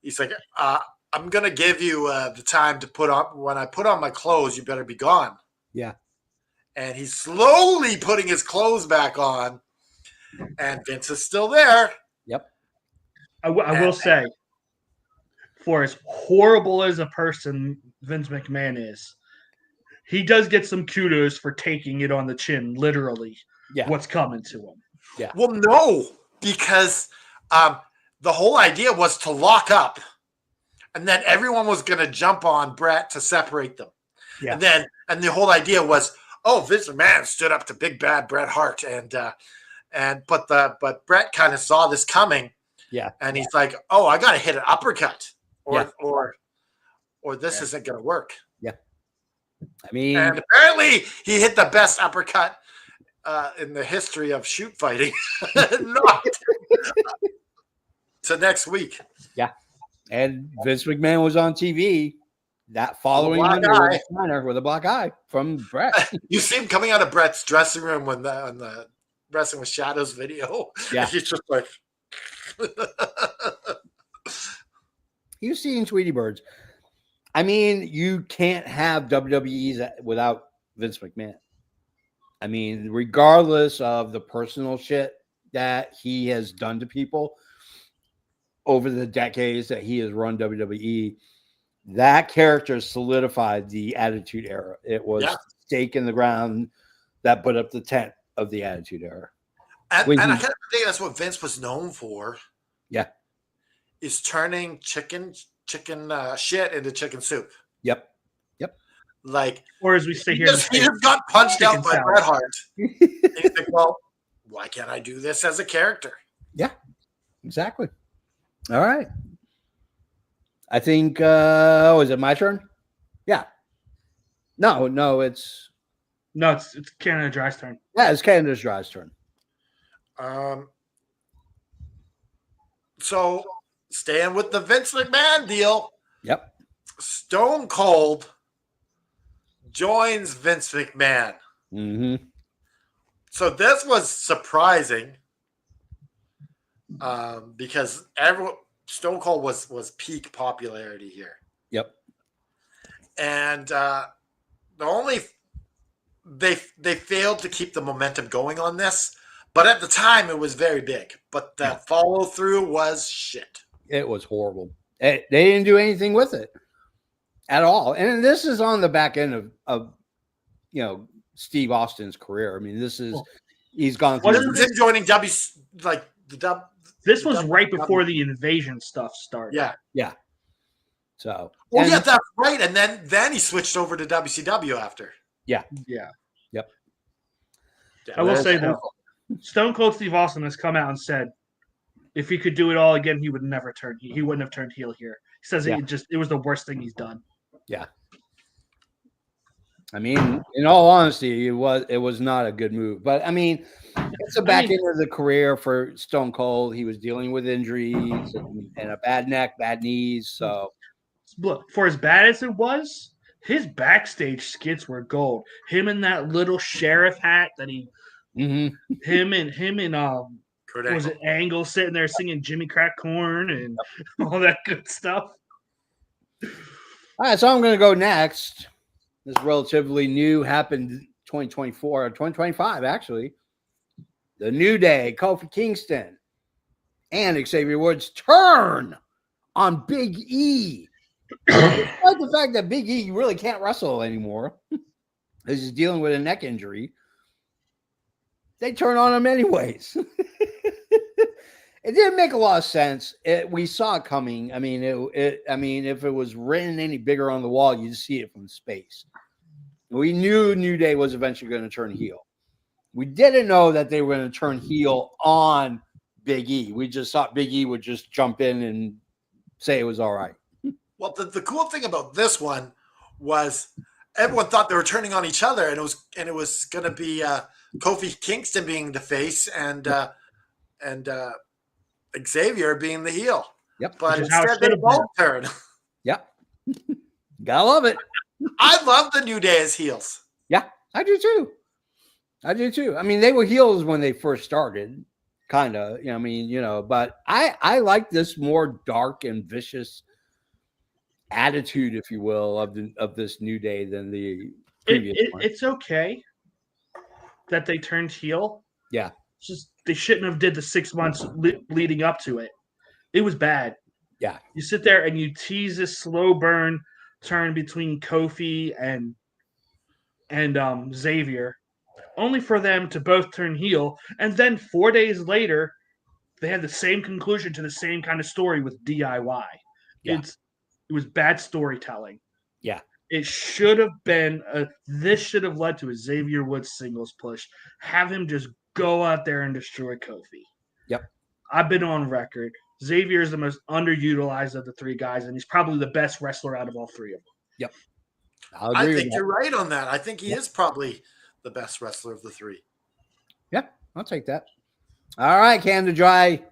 S1: he's like, I'm gonna give you the time to put on. When I put on my clothes, you better be gone.
S2: Yeah.
S1: And he's slowly putting his clothes back on. And Vince is still there.
S2: Yep.
S3: I will say, for as horrible as a person Vince McMahon is, he does get some kudos for taking it on the chin, literally, what's coming to him.
S2: Yeah.
S1: Well, no, because the whole idea was to lock up, and then everyone was going to jump on Bret to separate them.
S2: Yeah.
S1: And the whole idea was, Vince McMahon stood up to big bad Bret Hart, but Bret kind of saw this coming, and he's like, I got to hit an uppercut, or this isn't going to work.
S2: Yeah, I mean,
S1: and apparently he hit the best uppercut in the history of shoot fighting. Not to next week.
S2: Yeah, and Vince McMahon was on TV that following
S1: Black
S2: Monday
S1: eye.
S2: was Steiner with a black eye from Brett.
S1: You see him coming out of Brett's dressing room when the Wrestling with Shadows video.
S2: Yeah.
S1: And he's just like.
S2: You've seen Tweety Birds. I mean, you can't have WWE's without Vince McMahon. I mean, regardless of the personal shit that he has done to people over the decades that he has run WWE, that character solidified the Attitude Era. It was the stake in the ground that put up the tent of the Attitude Era.
S1: And I kind of think that's what Vince was known for.
S2: Yeah.
S1: Is turning chicken shit into chicken soup.
S2: Yep.
S1: Like,
S3: or as we say
S1: he
S3: here,
S1: just got punched out by
S3: salad.
S1: Bret Hart. And he's like, well, why can't I do this as a character?
S2: Yeah, exactly. All right. I think, is it my turn? Yeah. No, it's
S3: Canada Dry's turn.
S2: Yeah, it's Canada's Dry's turn.
S1: So staying with the Vince McMahon deal.
S2: Yep.
S1: Stone Cold joins Vince McMahon.
S2: Mm-hmm.
S1: So this was surprising because Stone Cold was peak popularity here.
S2: Yep.
S1: And they failed to keep the momentum going on this, but at the time it was very big. But the follow through was shit.
S2: It was horrible. They didn't do anything with it at all. And this is on the back end of Steve Austin's career. I mean, he's gone through.
S1: This was him joining
S3: This was right before the invasion stuff started.
S2: Yeah. So.
S1: Well, yeah, that's right. And then he switched over to WCW after.
S3: Yeah.
S2: Yep.
S3: I will say though, Stone Cold Steve Austin has come out and said, if he could do it all again, he would never turn. He wouldn't have turned heel here. He says it was the worst thing he's done.
S2: Yeah. I mean, in all honesty, it was not a good move. But I mean, it's the back end of the career for Stone Cold. He was dealing with injuries and a bad neck, bad knees. So,
S3: look, for as bad as it was, his backstage skits were gold. Him in that little sheriff hat that he, him and was it Angle sitting there singing Jimmy Crack Corn and all that good stuff.
S2: All right, so I'm going to go next. This relatively new happened 2024 or 2025, actually. The New Day, Kofi Kingston, and Xavier Woods turn on Big E. Despite the fact that Big E really can't wrestle anymore, as he's dealing with a neck injury, they turn on him anyways. It didn't make a lot of sense. We saw it coming. I mean, if it was written any bigger on the wall, you'd see it from space. We knew New Day was eventually going to turn heel. We didn't know that they were going to turn heel on Big E. We just thought Big E would just jump in and say it was all right.
S1: Well, the cool thing about this one was everyone thought they were turning on each other, and it was going to be Kofi Kingston being the face and Xavier being the heel.
S2: Yep.
S1: But instead they both turn.
S2: Yep. Gotta love it.
S1: I love the New Day as heels.
S2: Yeah, I do too. I mean, they were heels when they first started, kind of. But I like this more dark and vicious attitude, if you will, of this New Day than the previous one.
S3: It's okay that they turned heel.
S2: Yeah.
S3: It's just they shouldn't have did the 6 months leading up to it. It was bad.
S2: Yeah.
S3: You sit there and you tease this slow burn turn between Kofi and Xavier, only for them to both turn heel. And then 4 days later, they had the same conclusion to the same kind of story with DIY.
S2: Yeah.
S3: It was bad storytelling.
S2: Yeah.
S3: It should have been this should have led to a Xavier Woods singles push. Have him just go out there and destroy Kofi.
S2: Yep.
S3: I've been on record. Xavier is the most underutilized of the three guys, and he's probably the best wrestler out of all three of them.
S2: Yep.
S1: I think you're right on that. I think he is probably the best wrestler of the three.
S2: Yep. I'll take that. All right, Canada Dry.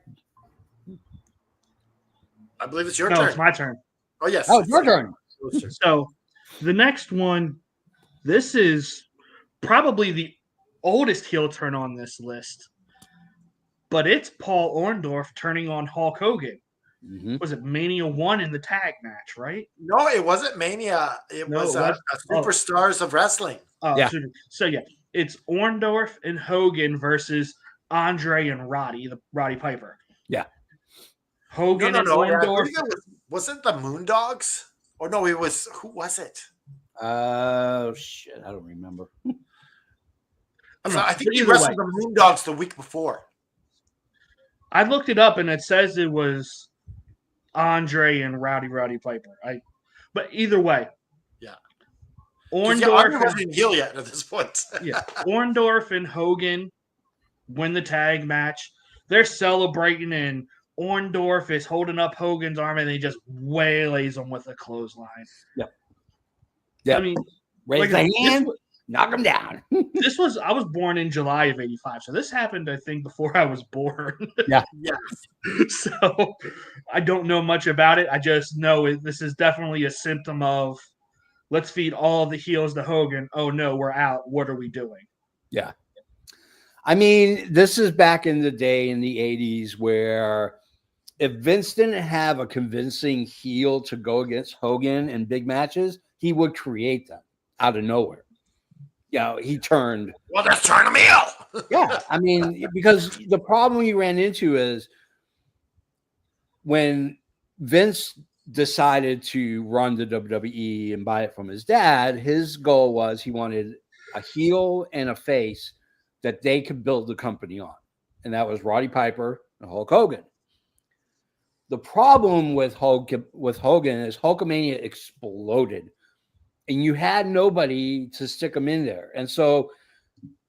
S1: I believe it's your
S3: No,
S1: turn.
S3: it's my turn.
S1: Oh, yes.
S2: Oh, it's your turn.
S1: closer.
S3: So the next one, this is probably the oldest heel turn on this list, but it's Paul Orndorff turning on Hulk Hogan.
S2: Mhm.
S3: Was it Mania 1 in the tag match, right?
S1: No, it wasn't Mania. It
S3: No,
S1: was
S3: it was-
S1: a Superstars of Wrestling.
S2: Yeah.
S3: So yeah, it's Orndorff and Hogan versus Andre and Roddy Piper.
S2: Yeah.
S3: Hogan
S1: No.
S3: and
S1: I
S3: Orndorff.
S1: believe it was it the Moondogs? Or no, it was who was it?
S2: Shit, I don't remember.
S1: I think he
S3: either
S1: wrestled
S3: way.
S1: the Moondogs the week before.
S3: I looked it up and it says it was Andre and Roddy Piper. But either way,
S1: Yeah. 'Cause, yeah, Andre wasn't heel yet at this point.
S3: yeah, Orndorff and Hogan win the tag match. They're celebrating, and Orndorff is holding up Hogan's arm, and he just waylays him with a clothesline.
S2: Yeah. Yeah.
S3: I mean,
S2: Raise
S3: like,
S2: the hand, knock him down.
S3: I was born in July of '85, so this happened, I think, before I was born.
S1: Yeah.
S3: So I don't know much about it. I just know this is definitely a symptom of let's feed all the heels to Hogan. Oh no, we're out. What are we doing?
S2: Yeah. I mean, this is back in the day in the 80s where if Vince didn't have a convincing heel to go against Hogan in big matches, he would create them out of nowhere. You know, he turned.
S1: Well, let's turn him heel.
S2: Yeah. I mean, because the problem you ran into is when Vince decided to run the WWE and buy it from his dad, his goal was he wanted a heel and a face that they could build the company on. And that was Roddy Piper and Hulk Hogan. The problem with Hogan is Hulkamania exploded and you had nobody to stick him in there. And so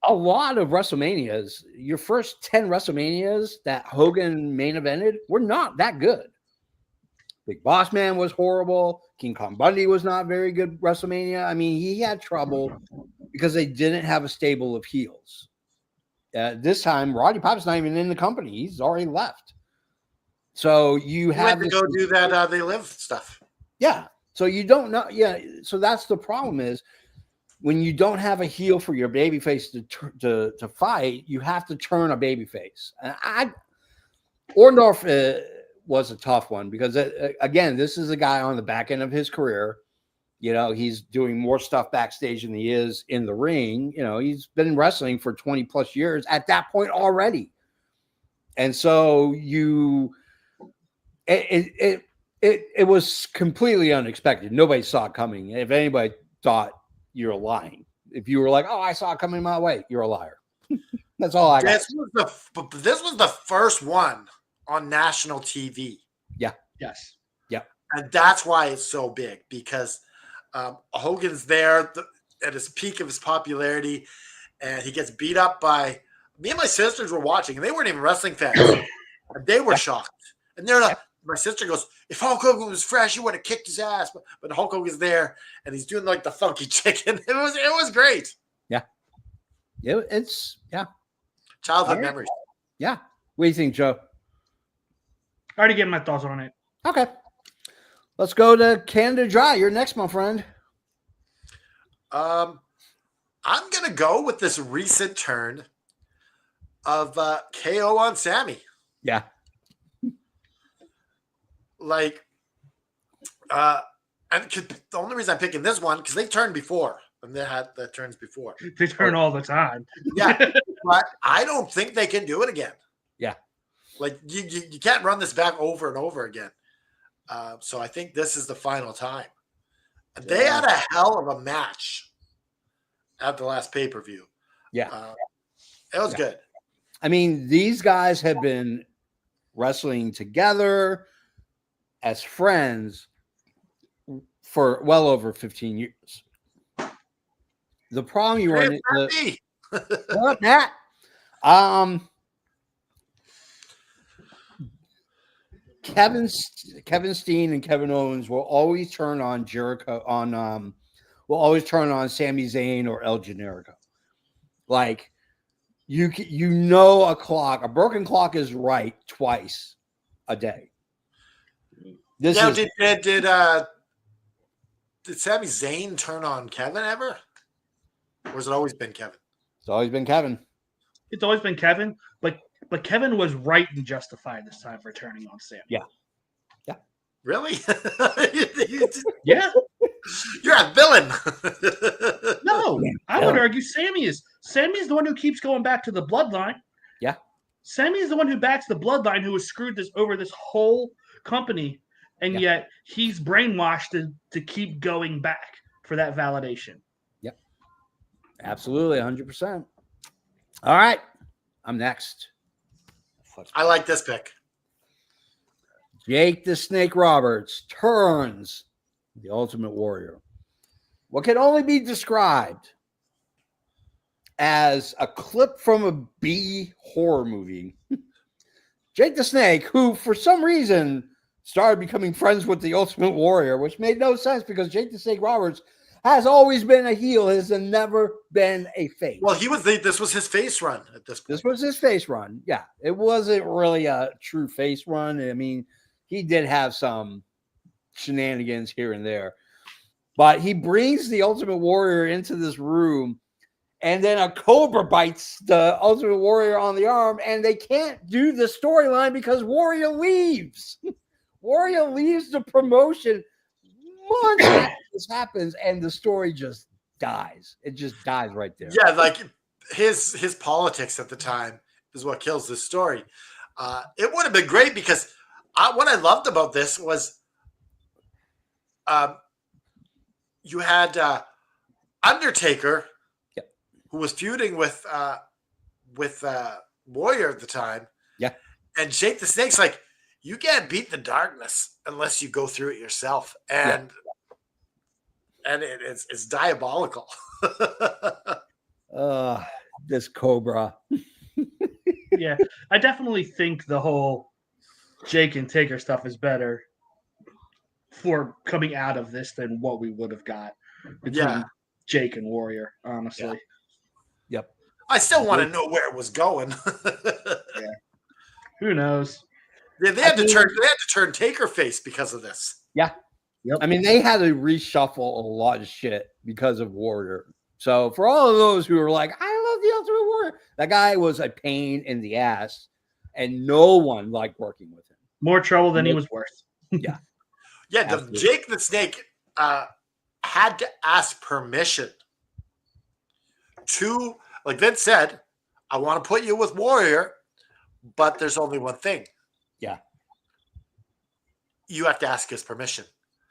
S2: a lot of WrestleManias, your first 10 WrestleManias that Hogan main evented were not that good. Big Boss Man was horrible. King Kong Bundy was not very good WrestleMania. I mean, he had trouble because they didn't have a stable of heels. This time, Roddy Piper's not even in the company. He's already left. So you have
S1: to go do that They Live stuff.
S2: Yeah. So you don't know. Yeah. So that's the problem is when you don't have a heel for your babyface to fight, you have to turn a babyface. And Orndorff was a tough one because again, this is a guy on the back end of his career. You know, he's doing more stuff backstage than he is in the ring. You know, he's been wrestling for 20 plus years at that point already. And so it was completely unexpected. Nobody saw it coming. If anybody thought you're lying, if you were like, "Oh, I saw it coming my way," you're a liar. That's all I got.
S1: This was the first one on national TV.
S2: Yeah.
S3: Yes.
S2: Yeah.
S1: And that's why it's so big because Hogan's there at his peak of his popularity, and he gets beat up by. Me and my sisters were watching, and they weren't even wrestling fans, and they were shocked. And they're like, my sister goes, "If Hulk Hogan was fresh, he would have kicked his ass." But Hulk Hogan's there, and he's doing like the funky chicken. It was great.
S2: Yeah. It's
S1: childhood memories.
S2: Yeah. What do you think, Joe?
S3: I already gave my thoughts on it.
S2: Okay. Let's go to Canada Dry. You're next, my friend.
S1: I'm gonna go with this recent turn of KO on Sammy.
S2: Yeah.
S1: Like, and the only reason I'm picking this one because they turned before and they had the turns before.
S3: They turn all the time.
S1: Yeah, but I don't think they can do it again.
S2: Yeah,
S1: like you can't run this back over and over again. So I think this is the final time. And they had a hell of a match at the last pay-per-view.
S2: Yeah,
S1: it was good.
S2: I mean, these guys have been wrestling together as friends for well over 15 years. The problem you run into what that Kevin Steen and Kevin Owens will always turn on Jericho will always turn on Sami Zayn or El Generico. Like a broken clock is right twice a day. Did
S1: did Sami Zayn turn on Kevin ever? Or has it always been Kevin?
S2: It's always been Kevin.
S3: It's always been Kevin, but Kevin was right and justified this time for turning on Sami.
S2: Yeah.
S1: Really?
S3: Yeah.
S1: You're a villain.
S3: No, I would argue Sami is the one who keeps going back to the bloodline.
S2: Yeah.
S3: Sami is the one who backs the bloodline, who has screwed this over this whole company, and yet he's brainwashed to keep going back for that validation.
S2: Yep. Absolutely, 100%. All right. I'm next.
S1: I like this pick.
S2: Jake the Snake Roberts turns the Ultimate Warrior. What can only be described as a clip from a B horror movie. Jake the Snake, who for some reason started becoming friends with the Ultimate Warrior, which made no sense because Jake the Snake Roberts has always been a heel, has never been a face.
S1: Well, this was his face run at this point.
S2: This was his face run. Yeah, it wasn't really a true face run. I mean, he did have some shenanigans here and there, but he brings the Ultimate Warrior into this room, and then a cobra bites the Ultimate Warrior on the arm, and they can't do the storyline because Warrior leaves. Warrior leaves the promotion months after this happens, and the story just dies. It just dies right there.
S1: Yeah, like his politics at the time is what kills this story. It would have been great because what I loved about this was you had Undertaker, who was feuding with Warrior at the time.
S2: Yeah.
S1: And Jake the Snake's like, you can't beat the darkness unless you go through it yourself. And it's diabolical.
S2: This Cobra.
S3: Yeah, I definitely think the whole Jake and Taker stuff is better for coming out of this than what we would have got between Jake and Warrior, honestly.
S2: Yep.
S1: I still want to know where it was going.
S3: Yeah. Who knows?
S1: They had to turn Taker face because of this.
S2: Yeah.
S3: Yep.
S2: I mean, they had to reshuffle a lot of shit because of Warrior. So for all of those who are like, I love the Ultimate Warrior, that guy was a pain in the ass, and no one liked working with him.
S3: More trouble than he was worth.
S2: Yeah.
S1: Yeah, Jake the Snake had to ask permission to, like Vince said, I want to put you with Warrior, but there's only one thing.
S2: Yeah.
S1: You have to ask his permission.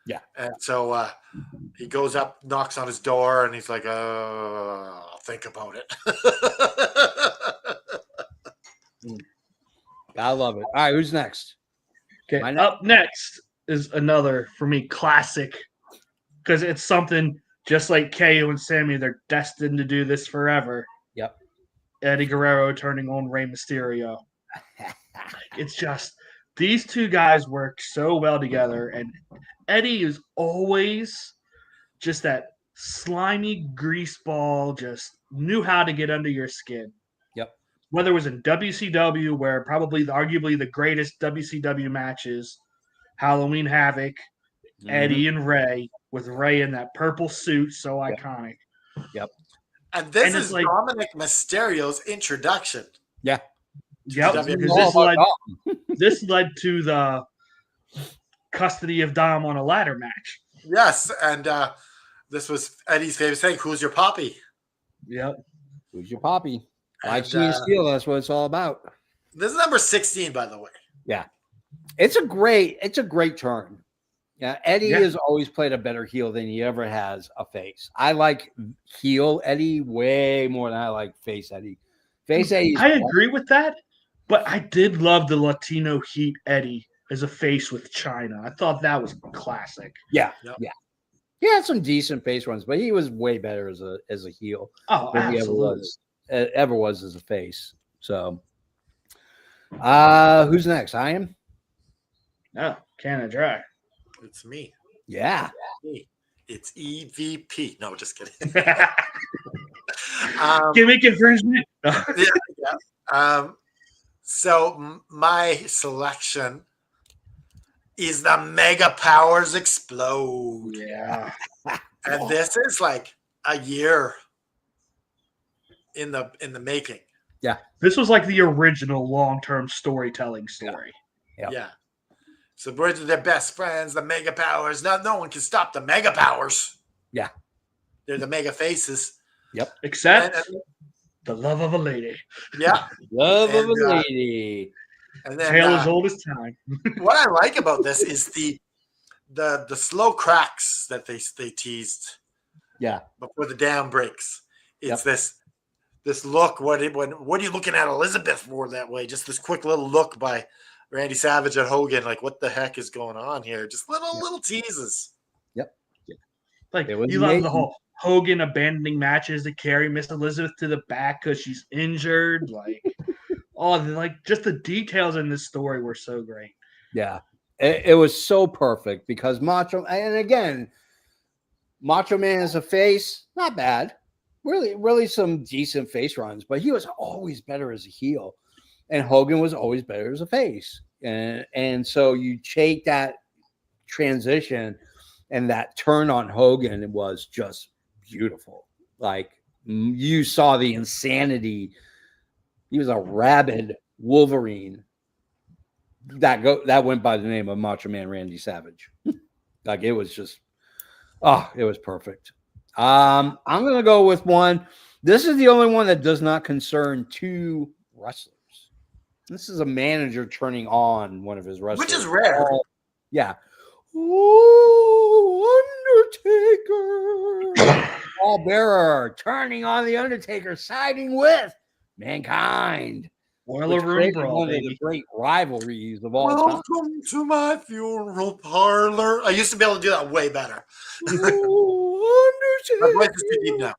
S2: Yeah.
S1: And so he goes up, knocks on his door, and he's like, I'll think about it.
S2: I love it. All right, who's next?
S3: Okay, up next is another, for me, classic, because it's something just like KO and Sami, they're destined to do this forever.
S2: Yep.
S3: Eddie Guerrero turning on Rey Mysterio. It's just, these two guys work so well together, and Eddie is always just that slimy greaseball, just knew how to get under your skin.
S2: Yep.
S3: Whether it was in WCW, where arguably the greatest WCW matches, Halloween Havoc, Eddie and Ray, with Ray in that purple suit, so iconic.
S2: Yep.
S1: And this is like Dominic Mysterio's introduction.
S2: Yeah.
S3: Yep. This led to the custody of Dom on a ladder match.
S1: Yes, and this was Eddie's favorite thing. Who's your poppy?
S3: Yep.
S2: Who's your poppy? Like Gene Steele, that's what it's all about.
S1: This is number 16, by the way.
S2: Yeah. It's a great turn. Yeah, Eddie has always played a better heel than he ever has a face. I like heel Eddie way more than I like face Eddie. Face Eddie.
S3: I agree with that, but I did love the Latino Heat Eddie as a face with China. I thought that was classic.
S2: Yeah, yeah. He had some decent face runs, but he was way better as a heel
S3: than he
S2: ever was as a face. So, who's next? I am.
S3: No, Canada Dry.
S1: It's me.
S2: Yeah.
S1: It's EVP. No, just kidding.
S3: Gimmick infringement.
S1: So my selection is the Mega Powers Explode.
S3: Yeah.
S1: And this is like a year in the making.
S3: This was like the original long-term storytelling story.
S2: Yep.
S1: Yeah. So we're their best friends, the Mega Powers. No one can stop the Mega Powers.
S2: Yeah.
S1: They're the Mega Faces.
S3: Except
S1: And-
S3: the love of a lady.
S1: Yeah.
S2: Love of
S1: And,
S2: a lady.
S1: And then
S3: Tale as old as time.
S1: what I like about this is the slow cracks that they teased
S2: Yeah.
S1: before the dam breaks. It's this look. What are you looking at Elizabeth for that way? Just this quick little look by Randy Savage at Hogan. Like, what the heck is going on here? Just little teases.
S3: Like,
S2: It was
S3: you love
S2: amazing.
S3: the whole Hogan abandoning matches to carry Miss Elizabeth to the back because she's injured. Like, just the details in this story were so great.
S2: Yeah. It was so perfect because Macho, and again, Macho Man as a face, not bad. Really some decent face runs, but he was always better as a heel. And Hogan was always better as a face. And so you take that transition and that turn on Hogan was just beautiful. Like, you saw the insanity. He was a rabid Wolverine that went by the name of Macho Man Randy Savage. Like, it was just, it was perfect. I'm gonna go with one. This is the only one that does not concern two wrestlers. This is a manager turning on one of his wrestlers,
S1: Which is rare.
S2: Yeah. Oh, Undertaker. Paul Bearer turning on the Undertaker, siding with Mankind.
S3: Boiler
S2: Which
S3: room
S2: created
S3: brawl,
S2: one of the
S3: baby.
S2: great rivalries of all time.
S1: Welcome to my funeral parlor. I used to be able to do that way better.
S2: Oh,
S1: My voice
S2: Undertaker.
S1: is too deep now.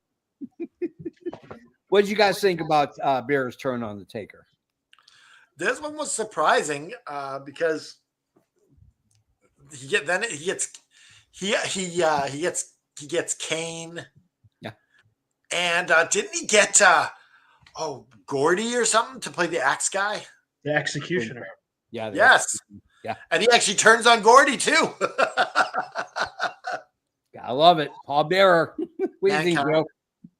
S2: What did you guys think about Bearer's turn on the Taker?
S1: This one was surprising because he gets Kane.
S2: Yeah.
S1: And didn't he get Gordy or something to play the axe guy?
S3: The executioner.
S2: Yeah.
S1: Yes.
S2: Yeah.
S1: And he actually turns on Gordy too.
S2: I love it. Paul Bearer. What do you think,
S1: Mankind.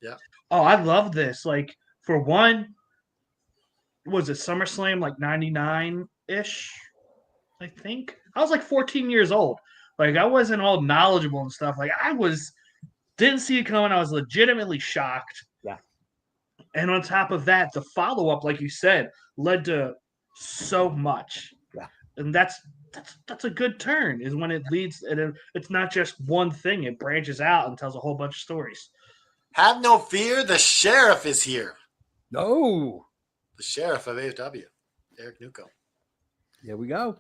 S2: Joe?
S3: Oh, I love this. Like, for one, was it SummerSlam like 99-ish? I think. I was like 14 years old. Like, I wasn't all knowledgeable and stuff. Like, didn't see it coming. I was legitimately shocked.
S2: Yeah.
S3: And on top of that, the follow-up, like you said, led to so much.
S2: Yeah.
S3: And that's a good turn, is when it leads, and it's not just one thing. It branches out and tells a whole bunch of stories.
S1: Have no fear, the sheriff is here.
S2: No.
S1: The sheriff of AEW, Eric Nuko.
S2: Here we go.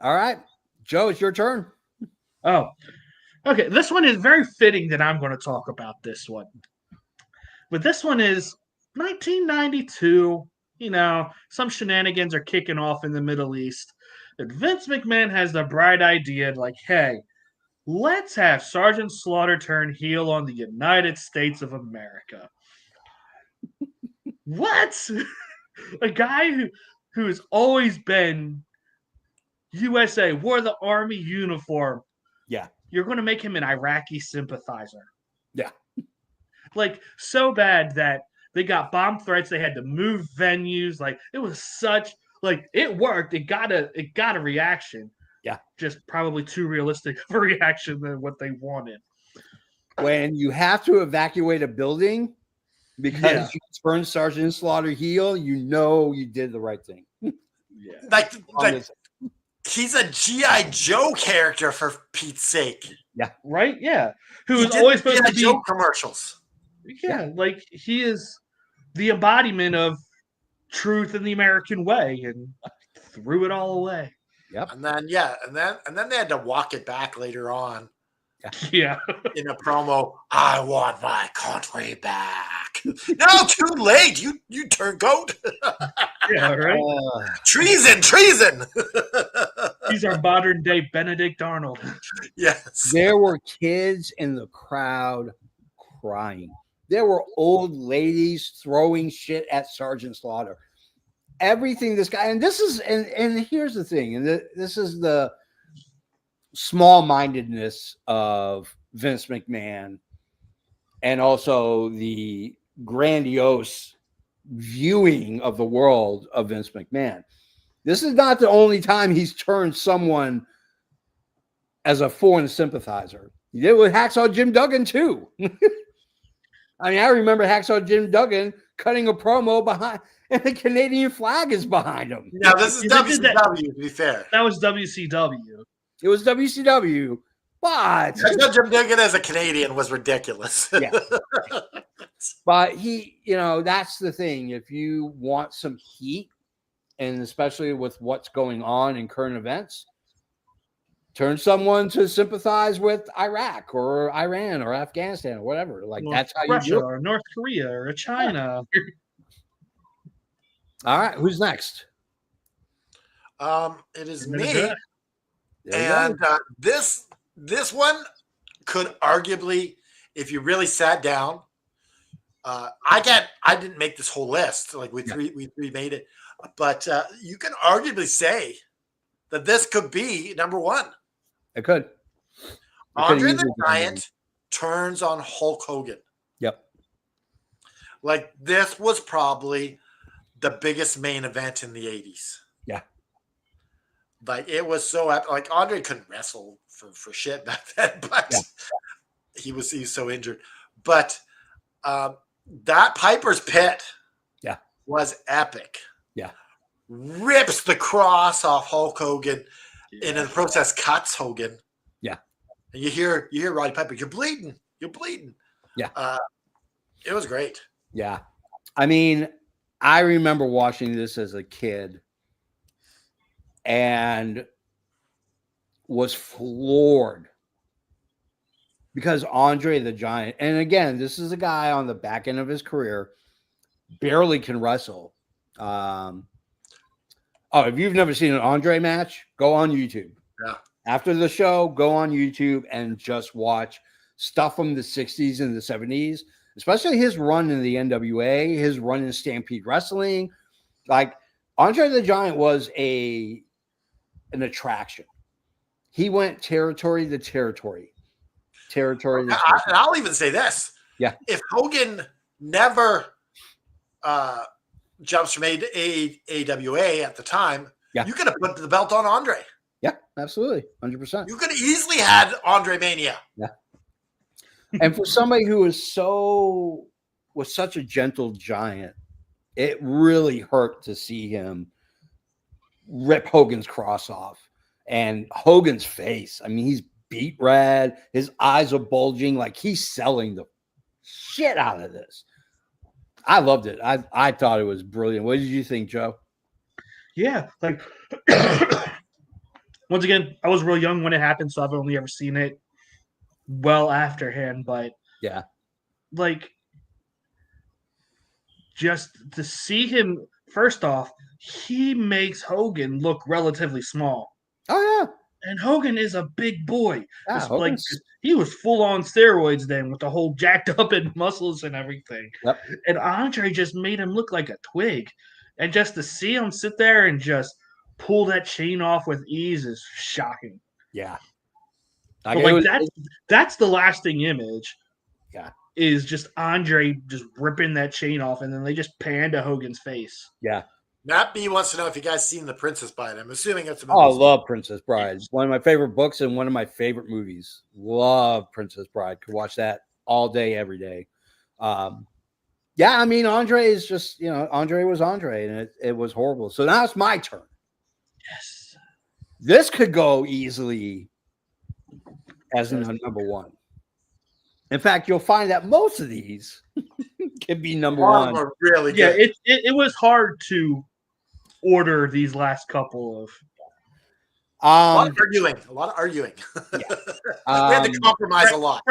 S2: All right. Joe, it's your turn.
S3: Oh, okay. This one is very fitting that I'm going to talk about this one. But this one is 1992. You know, some shenanigans are kicking off in the Middle East. And Vince McMahon has the bright idea, like, hey, let's have Sergeant Slaughter turn heel on the United States of America. What? A guy who has always been USA, wore the Army uniform.
S2: Yeah.
S3: You're going to make him an Iraqi sympathizer.
S2: Yeah.
S3: Like, so bad that they got bomb threats. They had to move venues. Like, it was such, like, it worked. It got a reaction.
S2: Yeah.
S3: Just probably too realistic of a reaction than what they wanted.
S2: When you have to evacuate a building because you turn Sergeant Slaughter heel, you know you did the right thing.
S3: Yeah.
S1: Like he's a G.I. Joe character, for Pete's sake.
S3: Right? Yeah. Who
S1: He
S3: is
S1: did
S3: always
S1: the
S3: supposed to
S1: G.I.
S3: be.
S1: Joe commercials.
S3: Yeah, like, he is the embodiment of truth in the American way, and threw it all away.
S2: Yep.
S1: And then and then they had to walk it back later on
S3: Yeah.
S1: in a promo. I want my country back. No, too late. You turncoat.
S3: Yeah, right?
S1: Treason.
S3: He's our modern day Benedict Arnold.
S1: Yes.
S2: There were kids in the crowd crying. There were old ladies throwing shit at Sergeant Slaughter. everything this guy, and this is, and here's the thing, and this is the small-mindedness of Vince McMahon, and also the grandiose viewing of the world of Vince McMahon. This is not the only time he's turned someone as a foreign sympathizer. He did it with Hacksaw Jim Duggan too. I mean, I remember Hacksaw Jim Duggan cutting a promo behind, and the Canadian flag is behind him.
S1: Now, this is WCW, to be fair.
S3: That was WCW.
S2: It was WCW, but
S1: Hacksaw Jim Duggan as a Canadian was ridiculous.
S2: Yeah. But he, that's the thing. If you want some heat, and especially with what's going on in current events, turn someone to sympathize with Iraq or Iran or Afghanistan or whatever. Like, that's how
S3: Russia
S2: you do it.
S3: or North Korea or China.
S2: All right, who's next?
S1: It is me.
S2: There you
S1: And
S2: go.
S1: this one could arguably, if you really sat down, I didn't make this whole list. Like we three made it, but you can arguably say that this could be number one.
S2: It could.
S1: Andre the Giant turns on Hulk Hogan.
S2: Yep.
S1: Like, this was probably the biggest main event in the 80s.
S2: Yeah.
S1: Like, it was so epic. Like, Andre couldn't wrestle for shit back then, but he was so injured. But that Piper's Pit was epic.
S2: Yeah.
S1: Rips the cross off Hulk Hogan, and in the process cuts Hogan.
S2: Yeah.
S1: And you hear Roddy Piper, you're bleeding. Yeah. It was great.
S2: Yeah. I mean, I remember watching this as a kid and was floored because Andre the Giant, and again, this is a guy on the back end of his career, barely can wrestle. If you've never seen an Andre match, go on YouTube.
S1: Yeah.
S2: After the show, go on YouTube and just watch stuff from the 60s and the 70s, especially his run in the NWA, his run in Stampede Wrestling. Like, Andre the Giant was an attraction. He went territory to territory. And
S1: I'll even say this.
S2: Yeah.
S1: If Hogan never jumps from AWA at the time, you could have put the belt on Andre.
S2: Yeah, absolutely. 100%.
S1: You could have easily had Andre Mania.
S2: Yeah. And for somebody who was such a gentle giant, it really hurt to see him rip Hogan's cross off. And Hogan's face, I mean, he's beat red. His eyes are bulging. Like, he's selling the shit out of this. I loved it. I thought it was brilliant. What did you think, Joe?
S3: Yeah, like once again, I was real young when it happened, so I've only ever seen it well afterhand. But
S2: yeah,
S3: like, just to see him, first off, he makes Hogan look relatively small.
S2: Oh yeah.
S3: And Hogan is a big boy.
S2: Yeah,
S3: like, he was full on steroids then with the whole jacked up and muscles and everything.
S2: Yep.
S3: And Andre just made him look like a twig. And just to see him sit there and just pull that chain off with ease is shocking.
S2: Yeah.
S3: That's the lasting image.
S2: Yeah.
S3: Is just Andre just ripping that chain off, and then they just pan to Hogan's face.
S2: Yeah.
S1: Matt B wants to know if you guys seen The Princess Bride. I'm assuming it's a movie.
S2: Oh, I love Princess Bride. It's one of my favorite books and one of my favorite movies. Love Princess Bride. Could watch that all day, every day. Yeah, I mean, Andre is just, Andre was Andre, and it was horrible. So now it's my turn.
S3: Yes.
S2: This could go easily as number one. In fact, you'll find that most of these can be number one.
S1: Really good.
S3: Yeah, it was hard to order these last couple of.
S1: A lot of arguing.
S2: Yeah.
S1: We had to compromise a lot.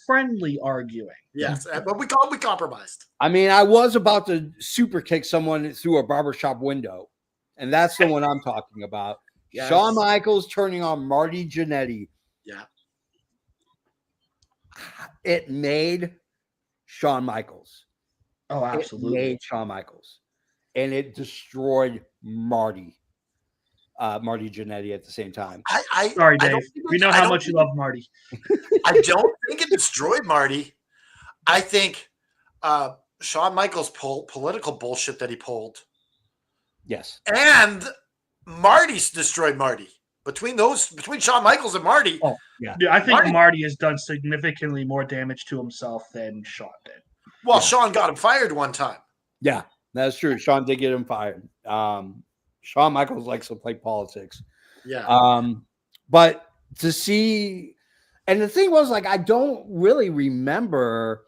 S3: Friendly arguing.
S1: Yes, but we compromised.
S2: I mean, I was about to super kick someone through a barbershop window, and that's the one I'm talking about. Yes. Shawn Michaels turning on Marty Jannetty.
S1: Yeah.
S2: It made Shawn Michaels.
S3: Oh, absolutely.
S2: It made Shawn Michaels. and it destroyed Marty Jannetty at the same time.
S3: Sorry,
S1: I
S3: Dave.
S1: don't think
S3: We know
S1: I
S3: how
S1: don't
S3: much you
S1: think-
S3: love Marty.
S1: I don't think it destroyed Marty. I think Shawn Michaels' political bullshit that he pulled,
S2: Yes.
S1: and Marty's destroyed Marty. Between Shawn Michaels and Marty,
S2: Oh, yeah.
S3: Dude, I think
S1: Marty-
S3: Marty has done significantly more damage to himself than Shawn did.
S1: well,
S2: Yeah.
S1: Shawn got him fired one time.
S2: Yeah, that's true. Shawn did get him fired. Shawn Michaels likes to play politics.
S1: Yeah.
S2: But to see, and the thing was, like, I don't really remember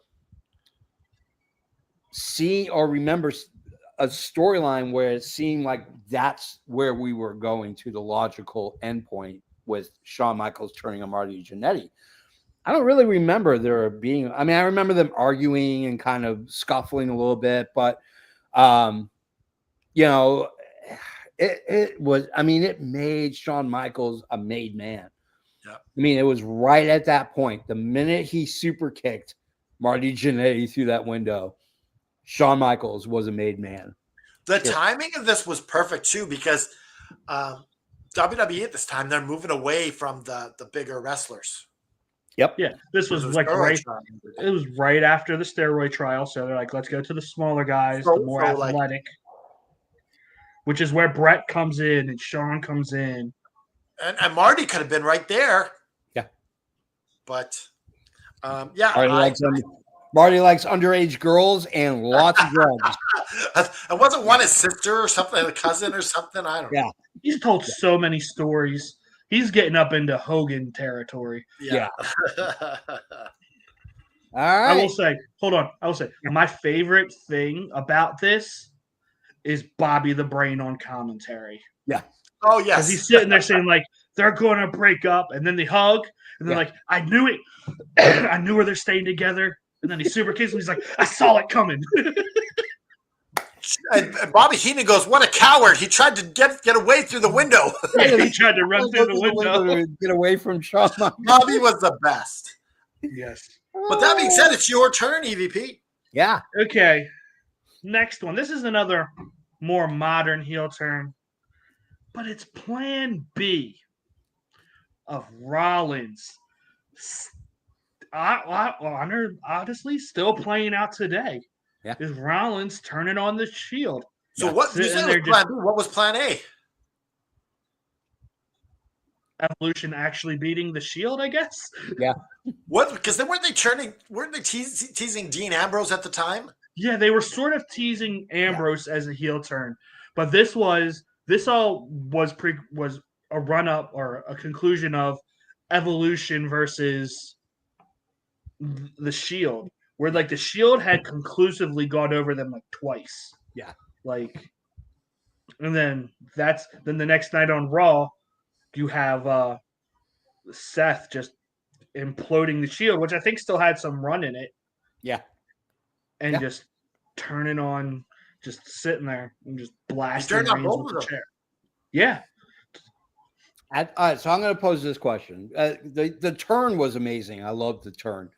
S2: remember a storyline where it seemed like that's where we were going to the logical endpoint with Shawn Michaels turning on Marty Jannetty. I don't really remember there being, I mean, I remember them arguing and kind of scuffling a little bit, but, you know, it was, I mean, it made Shawn Michaels a made man.
S1: Yeah.
S2: I mean, it was right at that point. The minute he super kicked Marty Jannetty through that window, Shawn Michaels was a made man.
S1: The timing of this was perfect too, because WWE at this time, they're moving away from the bigger wrestlers.
S2: Yep.
S3: Yeah, this was like right. It was right after the steroid trial, so they're like, let's go to the smaller guys, the more athletic. Which is where Brett comes in and Shawn comes in.
S1: And Marty could have been right there.
S2: Yeah.
S1: But, yeah.
S2: Marty likes underage girls and lots of drugs.
S1: And wasn't one his sister or something, a cousin or something? I don't know.
S2: Yeah.
S3: He's told so many stories. He's getting up into Hogan territory.
S1: Yeah.
S2: All right.
S3: I will say, hold on. I will say, my favorite thing about this is Bobby the Brain on commentary.
S2: Yeah.
S1: Oh, yes.
S3: Because he's sitting there saying, like, they're going to break up, and then they hug, and they're like, I knew it. I knew where they're staying together. And then he super kisses him. He's like, I saw it coming.
S1: And Bobby Heenan goes, "What a coward! He tried to get away through the window."
S3: Yeah, he tried to run through the window
S2: to get away from Shawn.
S1: Bobby was the best.
S3: Yes.
S1: But that being said, it's your turn, EVP.
S2: Yeah.
S3: Okay. Next one. This is another more modern heel turn, but it's Plan B of Rollins. Honestly, still playing out today.
S2: Yeah.
S3: Is Rollins turning on the Shield?
S1: So what? You said was plan B. What was Plan A?
S3: Evolution actually beating the Shield, I guess.
S2: Yeah.
S1: What? Because weren't they teasing Dean Ambrose at the time?
S3: Yeah, they were sort of teasing Ambrose as a heel turn, but this was a run up or a conclusion of Evolution versus the Shield, where like the Shield had conclusively gone over them like twice.
S2: Yeah.
S3: Like, and then the next night on Raw, you have Seth just imploding the Shield, which I think still had some run in it.
S2: Yeah.
S3: And just turning on, just sitting there and just blasting Reigns with the chair. Yeah.
S2: All right, so I'm going to pose this question. The turn was amazing. I loved the turn.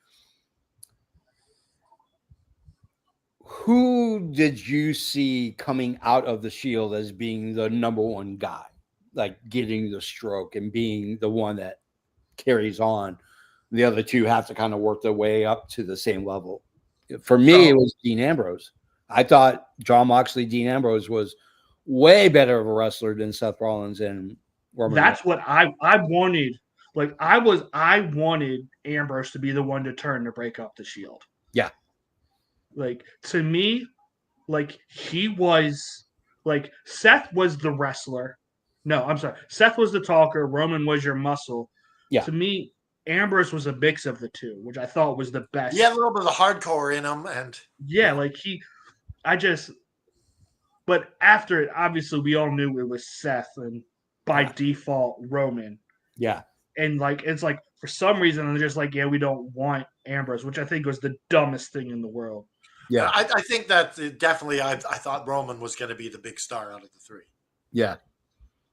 S2: Who did you see coming out of the Shield as being the number one guy, like getting the stroke and being the one that carries on? The other two have to kind of work their way up to the same level. For me, it was Dean Ambrose. I thought Jon Moxley, Dean Ambrose was way better of a wrestler than Seth Rollins and Roman.
S3: That's what I wanted. Like I wanted Ambrose to be the one to turn to break up the Shield.
S2: Yeah.
S3: Like to me, like he was like Seth was the wrestler. No, I'm sorry. Seth was the talker. Roman was your muscle.
S2: Yeah.
S3: To me, Ambrose was a mix of the two, which I thought was the best.
S1: He had a little bit of the hardcore in him, and
S3: but after it, obviously we all knew it was Seth, and by default Roman.
S2: Yeah.
S3: And like it's like for some reason they're just like, yeah, we don't want Ambrose, which I think was the dumbest thing in the world.
S2: Yeah.
S1: I think that definitely I thought Roman was going to be the big star out of the three.
S2: Yeah.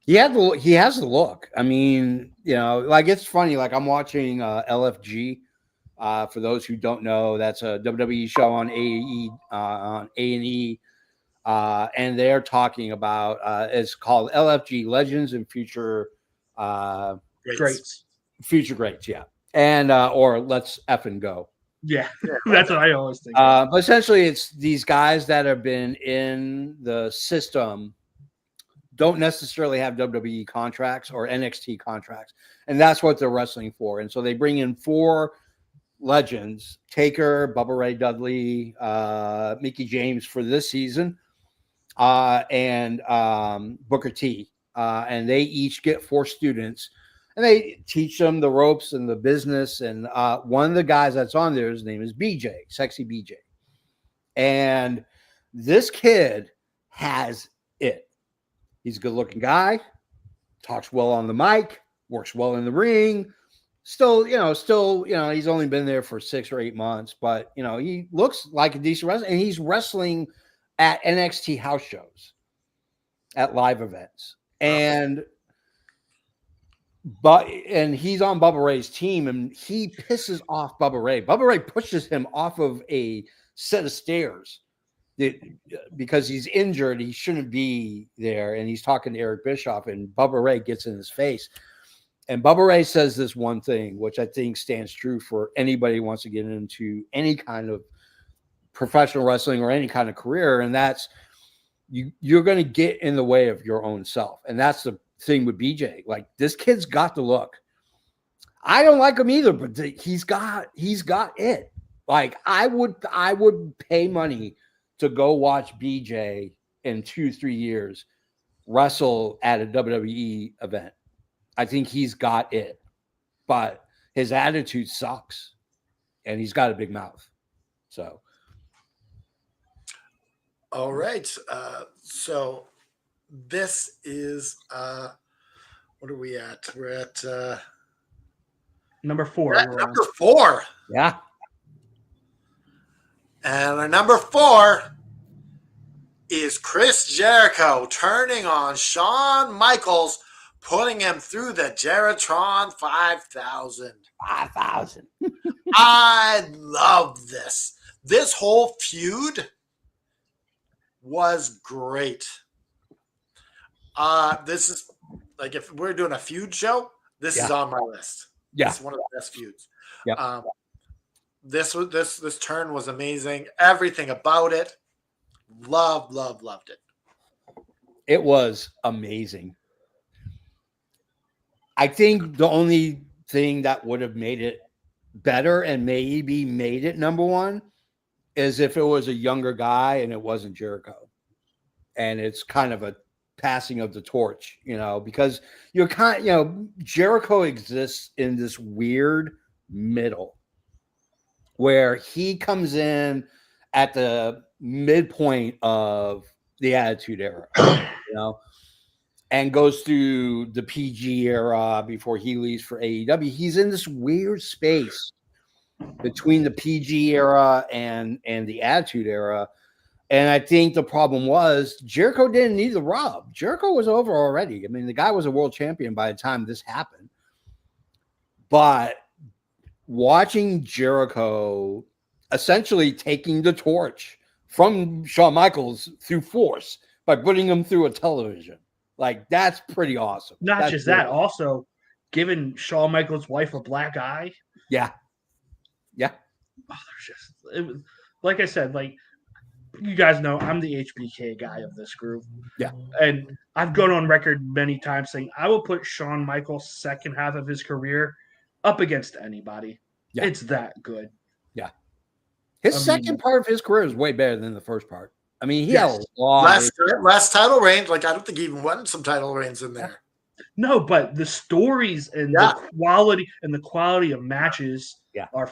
S2: He has the look. I mean, you know, like it's funny. Like I'm watching LFG. For those who don't know, that's a WWE show on A&E. and they're talking about it's called LFG Legends and Future
S3: Greats.
S2: Future Greats, yeah, and or Let's Effing Go.
S3: Yeah, that's what I always think.
S2: But essentially, it's these guys that have been in the system don't necessarily have WWE contracts or NXT contracts, and that's what they're wrestling for. And so they bring in 4 legends: Taker, Bubba Ray Dudley, Mickey James for this season, and Booker T. And they each get 4 students, and they teach them the ropes and the business. And one of the guys that's on there, his name is BJ, Sexy BJ. And this kid has it. He's a good-looking guy, talks well on the mic, works well in the ring. Still, he's only been there for 6 or 8 months, but he looks like a decent wrestler, and he's wrestling at NXT house shows, at live events, and he's on Bubba Ray's team, and he pisses off Bubba Ray. Bubba Ray pushes him off of a set of stairs because he's injured. He shouldn't be there, and he's talking to Eric Bischoff, and Bubba Ray gets in his face. And Bubba Ray says this one thing, which I think stands true for anybody who wants to get into any kind of professional wrestling or any kind of career, and that's you're going to get in the way of your own self. And that's the thing with BJ. Like, this kid's got the look. I don't like him either, but he's got it. Like, I would pay money to go watch BJ in 2-3 years wrestle at a WWE event. I think he's got it, but his attitude sucks, and he's got a big mouth. So,
S1: all right. So this is what are we at? We're at
S3: number 4.
S1: number 4.
S2: yeah.
S1: And our number 4 is Chris Jericho turning on Shawn Michaels, putting him through the Jeritron 5000.
S2: 5,000.
S1: I love this. This whole feud was great. This is like, if we're doing a feud show, this is on my list.
S2: Yeah.
S1: It's one of the best feuds.
S2: Yeah.
S1: This turn was amazing. Everything about it. Loved it.
S2: It was amazing. I think the only thing that would have made it better and maybe made it number 1 is if it was a younger guy and it wasn't Jericho. And it's kind of a passing of the torch, because Jericho exists in this weird middle where he comes in at the midpoint of the Attitude Era, and goes through the PG era before he leaves for AEW. He's in this weird space between the PG era and the Attitude Era. And I think the problem was Jericho didn't need the rub. Jericho was over already. I mean, the guy was a world champion by the time this happened. But watching Jericho essentially taking the torch from Shawn Michaels through force by putting him through a television, like, that's pretty awesome.
S3: Not just that, also giving Shawn Michaels' wife a black eye.
S2: Yeah. Yeah.
S3: Oh, like I said, like, you guys know I'm the HBK guy of this group.
S2: Yeah.
S3: And I've gone on record many times saying I will put Shawn Michaels' second half of his career up against anybody. Yeah. It's that good.
S2: Yeah. His second part of his career is way better than the first part. I mean, he had a lot
S1: last title reign. Like, I don't think he even won some title reigns in there.
S3: No, but the stories and the quality of matches are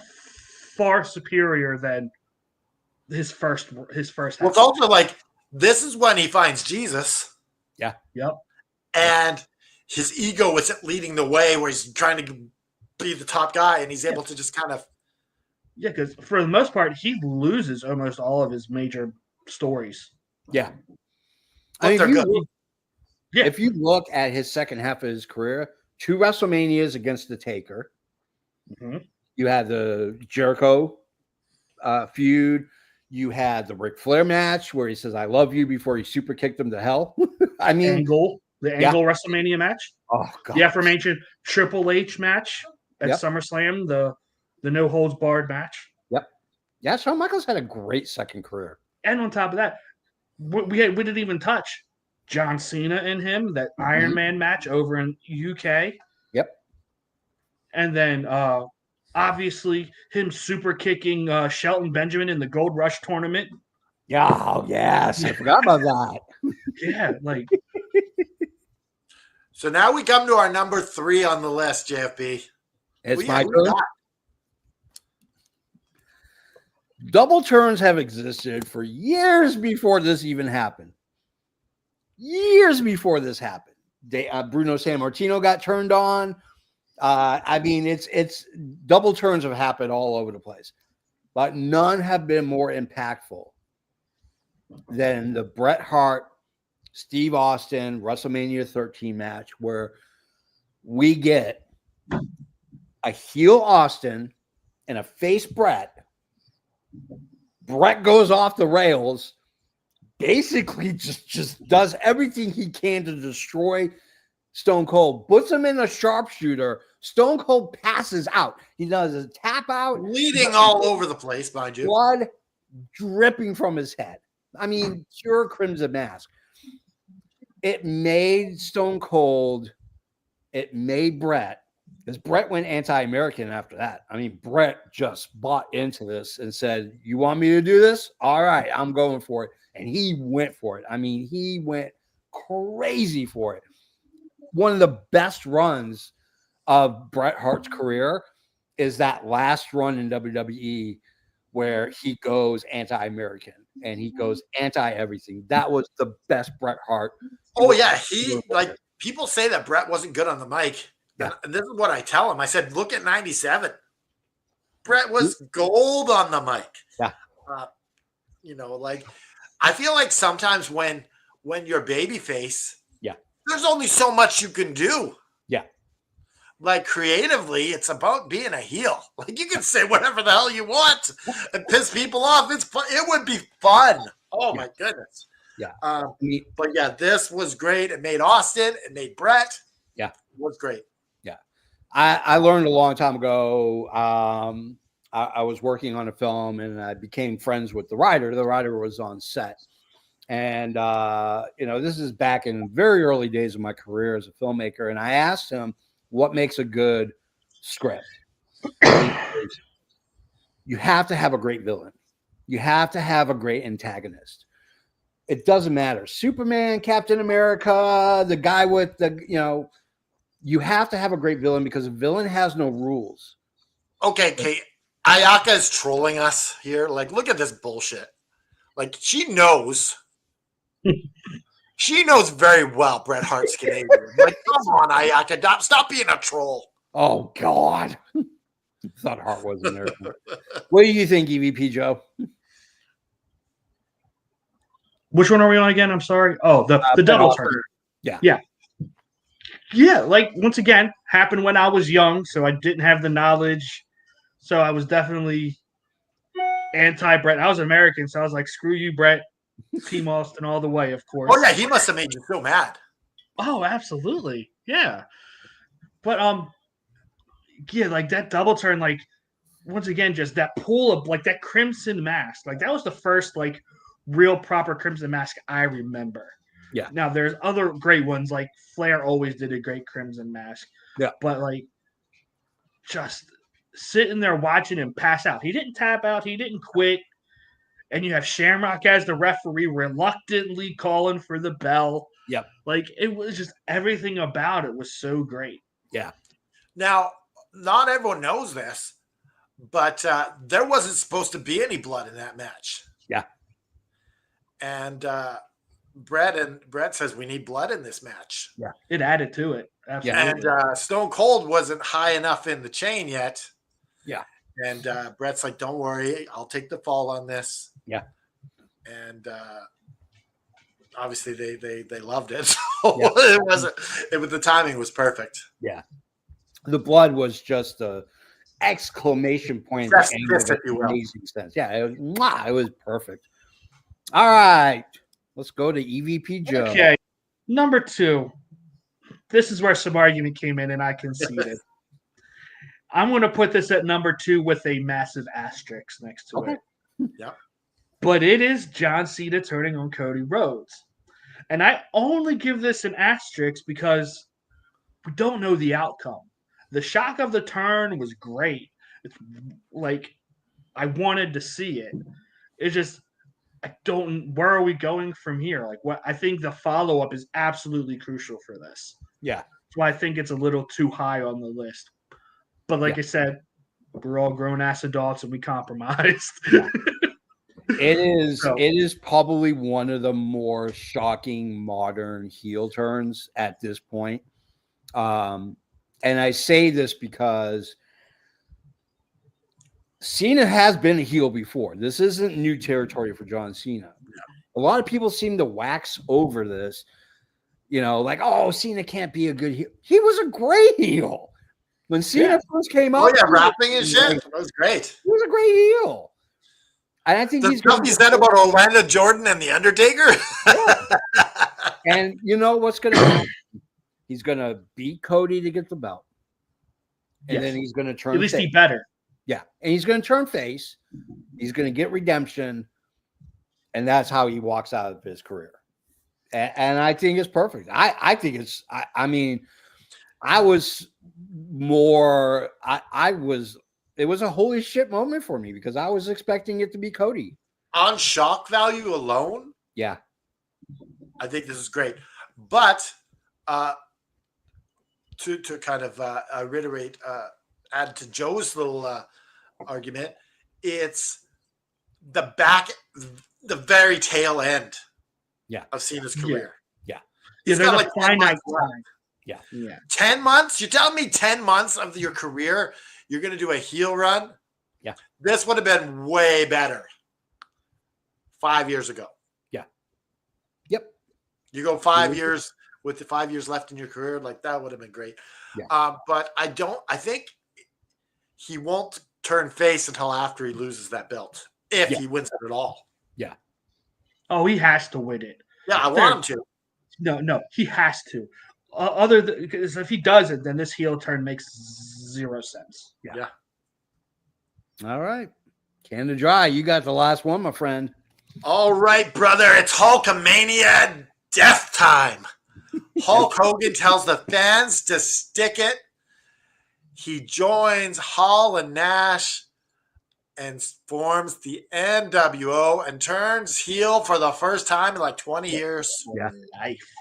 S3: far superior than his first half.
S1: Well, it's also like, this is when he finds Jesus.
S2: Yeah.
S3: Yep.
S1: And his ego isn't leading the way where he's trying to be the top guy, and he's able to just kind of.
S3: Yeah, because for the most part, he loses almost all of his major stories.
S2: Yeah.
S1: But they're good.
S2: If you look at his second half of his career, 2 WrestleManias against the Taker.
S3: Mm-hmm.
S2: You had the Jericho feud. You had the Ric Flair match where he says, I love you before he super kicked him to hell. I mean,
S3: The Angle WrestleMania match.
S2: Oh, God.
S3: The aforementioned Triple H match at
S2: Yep.
S3: SummerSlam, the no holds barred match.
S2: Yep. Yeah, Shawn Michaels had a great second career.
S3: And on top of that, we didn't even touch John Cena and him, that Iron Man match over in UK.
S2: Yep.
S3: And then obviously him super kicking Shelton Benjamin in the Gold Rush tournament.
S2: Yeah, oh, yes. I forgot about that.
S3: Yeah, like.
S1: So now we come to our number 3 on the list, JFB.
S2: It's my turn. Double turns have existed for years before this even happened. Years before this happened. Bruno Sammartino got turned on. I mean, it's double turns have happened all over the place, but none have been more impactful than the Bret Hart, Steve Austin WrestleMania 13 match, where we get a heel Austin and a face Bret. Bret goes off the rails, basically just does everything he can to destroy Stone Cold, puts him in a sharpshooter. Stone Cold passes out. He does a tap out.
S1: Bleeding all over the place, mind you.
S2: Blood dripping from his head. I mean, pure Crimson Mask. It made Stone Cold, it made Bret, because Bret went anti-American after that. I mean, Bret just bought into this and said, you want me to do this? All right, I'm going for it. And he went for it. I mean, he went crazy for it. One of the best runs of Bret Hart's career is that last run in WWE where he goes anti-American and he goes anti-everything. That was the best Bret Hart.
S1: Oh, yeah. People say that Bret wasn't good on the mic.
S2: Yeah.
S1: And this is what I tell him. I said, look at 97. Bret was gold on the mic.
S2: Yeah.
S1: I feel like sometimes when you're babyface,
S2: yeah,
S1: there's only so much you can do.
S2: Yeah.
S1: Like creatively, it's about being a heel. Like you can say whatever the hell you want and piss people off. It's fun. It would be fun. Oh my goodness.
S2: Yeah.
S1: But yeah, this was great. It made Austin. It made Bret.
S2: Yeah.
S1: It was great.
S2: Yeah. I learned a long time ago. I was working on a film and I became friends with the writer. The writer was on set. And, this is back in very early days of my career as a filmmaker. And I asked him, what makes a good script? You have to have a great villain. You have to have a great antagonist. It doesn't matter. Superman, Captain America, the guy with you have to have a great villain because a villain has no rules.
S1: Okay, Kate. Ayaka is trolling us here. Like, look at this bullshit. Like, she knows. She knows very well Bret Hart's Canadian. Like, come on, Ayaka. Stop being a troll.
S2: Oh, God. I thought Hart wasn't there. What do you think, EVP Joe?
S3: Which one are we on again? I'm sorry. Oh, the double turn.
S2: Yeah.
S3: Yeah. Yeah, like, once again, happened when I was young, so I didn't have the knowledge. So I was definitely anti-Bret. I was American, so I was like, screw you, Bret. Team Austin all the way, of course.
S1: Oh, yeah, he must have made you so mad.
S3: Oh, absolutely. Yeah. But, yeah, like, that double turn, like, once again, just that pull of, like, that Crimson Mask. Like, that was the first, like, real proper Crimson Mask I remember.
S2: Yeah.
S3: Now, there's other great ones, like Flair always did a great Crimson Mask.
S2: Yeah.
S3: But, like, just sitting there watching him pass out. He didn't tap out. He didn't quit. And you have Shamrock as the referee reluctantly calling for the bell.
S2: Yep.
S3: Like, it was just everything about it was so great.
S2: Yeah.
S1: Now, not everyone knows this, but there wasn't supposed to be any blood in that match.
S2: Yeah.
S1: And Bret says we need blood in this match.
S2: Yeah.
S3: It added to it. Absolutely.
S1: And Stone Cold wasn't high enough in the chain yet.
S2: Yeah.
S1: And Bret's like, don't worry, I'll take the fall on this.
S2: Yeah.
S1: And obviously they loved it. So
S2: Yeah.
S1: the timing was perfect.
S2: Yeah. The blood was just exclamation point.
S1: Yes,
S2: Angle
S1: yes,
S2: that
S1: if you will.
S2: amazing sense. Yeah, it was perfect. All right, let's go to EVP Joe.
S3: Okay, number 2. This is where some argument came in, and I conceded. I'm going to put this at number 2 with a massive asterisk next to it.
S1: Yeah.
S3: But it is John Cena turning on Cody Rhodes. And I only give this an asterisk because we don't know the outcome. The shock of the turn was great. It's like I wanted to see it. It's just where are we going from here? Like what I think the follow-up is absolutely crucial for this.
S2: Yeah.
S3: That's why I think it's a little too high on the list. But like I said, we're all grown-ass adults and we compromised.
S2: Yeah. It is probably one of the more shocking modern heel turns at this point. And I say this because Cena has been a heel before. This isn't new territory for John Cena. A lot of people seem to wax over this, like, oh, Cena can't be a good heel. He was a great heel. When Cena first came out.
S1: Oh, yeah, rapping and shit. That was great.
S2: He was a great heel. And I think
S1: the stuff he said about Orlando Jordan and The Undertaker.
S2: Yeah. And you know what's going to happen? He's going to beat Cody to get the belt. And then he's going to turn
S3: At least
S2: face.
S3: he better.
S2: Yeah. And he's going to turn face. He's going to get redemption. And that's how he walks out of his career. And I think it's perfect. I think it's, I mean, I was more, it was a holy shit moment for me because I was expecting it to be Cody.
S1: On shock value alone,
S2: yeah,
S1: I think this is great. But to kind of reiterate, add to Joe's little argument, it's the very tail end of Cena's career.
S2: Yeah.
S1: He's got like
S3: finite
S1: time.
S2: Yeah.
S1: 10 months? You're telling me 10 months of your career you're going to do a heel run?
S2: Yeah.
S1: This would have been way better 5 years ago.
S2: Yeah. Yep.
S1: You go 5 years with the 5 years left in your career, like that would have been great.
S2: Yeah.
S1: But I think he won't turn face until after he loses that belt, if he wins it at all.
S2: Yeah.
S3: Oh, he has to win it.
S1: Yeah, I want him to.
S3: No, he has to. Other than because if he doesn't, then this heel turn makes 0 sense.
S1: Yeah.
S2: All right. Canada Dry, you got the last one, my friend.
S1: All right, brother. It's Hulkamania death time. Hulk Hogan tells the fans to stick it. He joins Hall and Nash and forms the NWO and turns heel for the first time in like 20 years.
S2: Yeah.
S3: Life.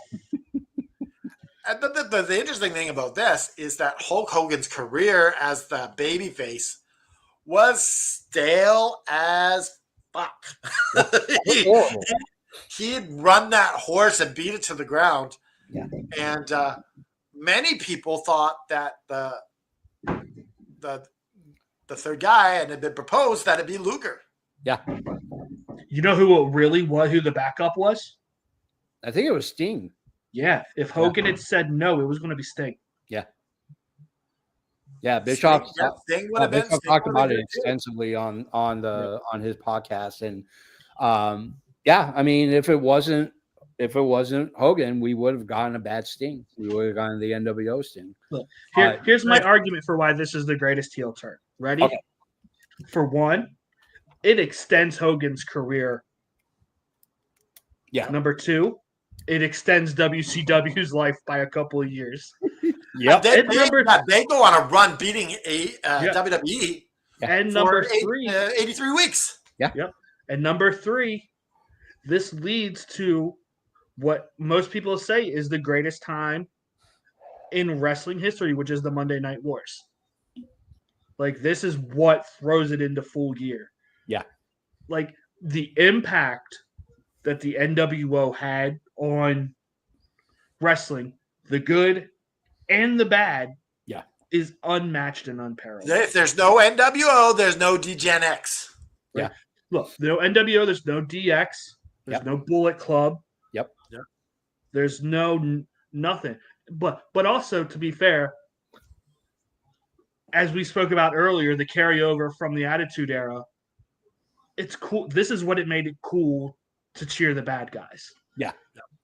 S1: And the interesting thing about this is that Hulk Hogan's career as the babyface was stale as fuck. He'd run that horse and beat it to the ground.
S2: Yeah.
S1: And many people thought that the third guy, and it had been proposed that it'd be Luger.
S2: Yeah.
S3: You know who it really was? Who the backup was?
S2: I think it was Sting.
S3: Yeah. If Hogan had said no, it was going to be Sting.
S2: Yeah. Yeah, Bischoff.
S1: Sting would have been.
S2: Bischoff talked about it extensively on his podcast, and I mean, if it wasn't Hogan, we would have gotten a bad Sting. We would have gotten the NWO Sting.
S3: Look, here's my argument for why this is the greatest heel turn. Ready?
S2: Okay.
S3: For one, it extends Hogan's career.
S2: Yeah.
S3: Number 2, it extends WCW's life by a couple of years.
S2: Yep.
S1: They go on a run beating WWE.
S3: And number 3,
S1: 83 weeks.
S2: Yeah.
S3: Yep. And number 3, this leads to what most people say is the greatest time in wrestling history, which is the Monday Night Wars. Like, this is what throws it into full gear.
S2: Yeah.
S3: Like, the impact that the NWO had on wrestling, the good and the bad, is unmatched and unparalleled.
S1: If there's no NWO, there's no DGen X.
S2: Yeah.
S3: Look, no NWO, there's no DX, there's no Bullet Club.
S2: Yep.
S3: There's no nothing. But also, to be fair, as we spoke about earlier, the carryover from the Attitude Era, it's cool. This is what it made it cool to cheer the bad guys.
S2: Yeah.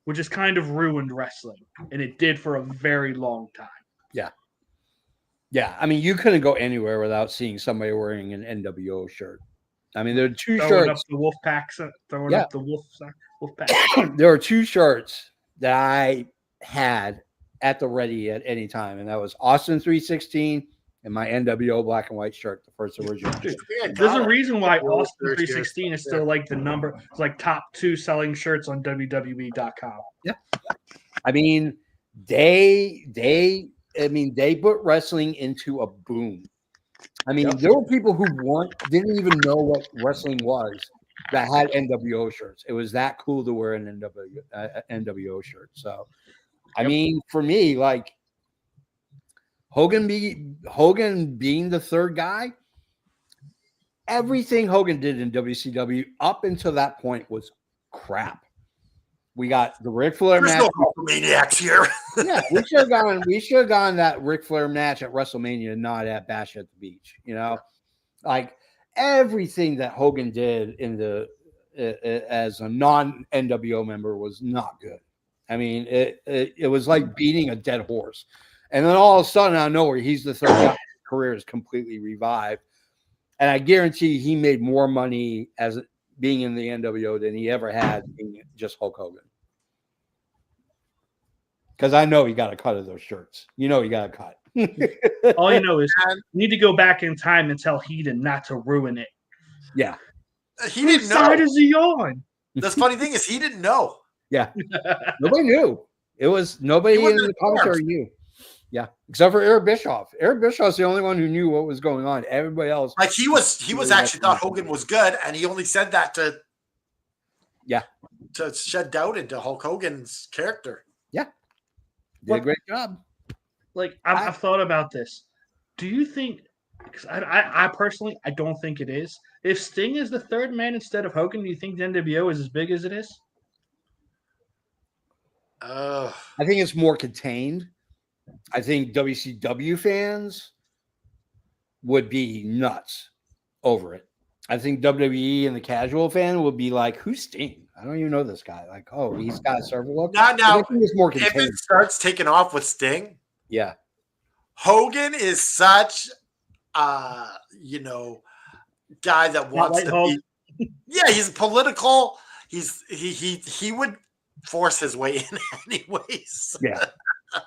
S3: Which has kind of ruined wrestling. And it did for a very long time.
S2: Yeah. Yeah. I mean, you couldn't go anywhere without seeing somebody wearing an NWO shirt. I mean, there are two
S3: throwing
S2: shirts.
S3: Up the wolf packs, throwing up the wolf pack.
S2: There are two shirts that I had at the ready at any time, and that was Austin 316 and my NWO black and white shirt, the first original.
S3: There's a reason why Austin 316 is still like the number, it's like top 2 selling shirts on WWE.com.
S2: Yeah, I mean they put wrestling into a boom. I mean, there were people who didn't even know what wrestling was that had NWO shirts. It was that cool to wear an NWO shirt. So, I mean, for me, like Hogan being the third guy, everything Hogan did in WCW up until that point was crap. We got the Ric Flair match.
S1: There's no maniacs here.
S2: Yeah, we should have gone that Ric Flair match at WrestleMania, not at Bash at the Beach. You know, like everything that Hogan did in the as a non-NWO member was not good. I mean, it was like beating a dead horse. And then all of a sudden, out of nowhere, he's the third guy. His career is completely revived. And I guarantee he made more money as being in the NWO than he ever had being just Hulk Hogan. Because I know he got a cut of those shirts. You know he got a cut.
S3: All you know is you need to go back in time and tell Heaton not to ruin it.
S2: Yeah.
S1: He didn't know.
S3: Whose side is he on?
S1: The funny thing is he didn't know.
S2: Yeah. Nobody knew. It was nobody in the commentary knew. Yeah, except for Eric Bischoff. Eric Bischoff's the only one who knew what was going on. Everybody else,
S1: like he was actually thought Hogan was good, and he only said that to shed doubt into Hulk Hogan's character.
S2: Yeah, did a great job.
S3: Like I've thought about this. Do you think? Because I personally I don't think it is. If Sting is the third man instead of Hogan, do you think the NWO is as big as it is?
S2: I think it's more contained. I think WCW fans would be nuts over it. I think WWE and the casual fan would be like, "Who's Sting? I don't even know this guy." Like, "Oh, he's got a server look."
S1: Now,
S2: I think it's more contained.
S1: if it starts taking off with Sting,
S2: yeah,
S1: Hogan is such, guy that wants to be. Yeah, he's political. He would force his way in anyways.
S2: Yeah.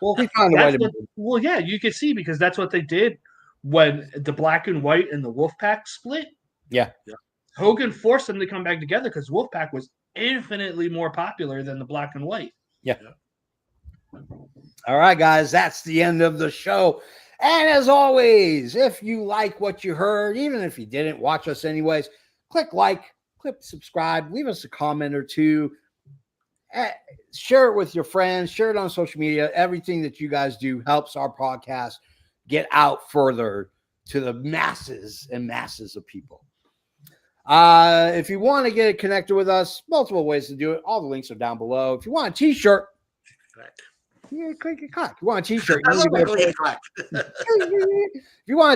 S3: Well, yeah, you can see because that's what they did when the black and white and the Wolfpack split.
S2: Yeah.
S3: Hogan forced them to come back together because Wolfpack was infinitely more popular than the black and white.
S2: Yeah. All right, guys, that's the end of the show. And as always, if you like what you heard, even if you didn't watch us anyways, click like, click subscribe, leave us a comment or two. Share it with your friends, share it on social media. Everything that you guys do helps our podcast get out further to the masses and masses of people. If you want to get connected with us, multiple ways to do it. All the links are down below. If you want a t-shirt, click. If you want a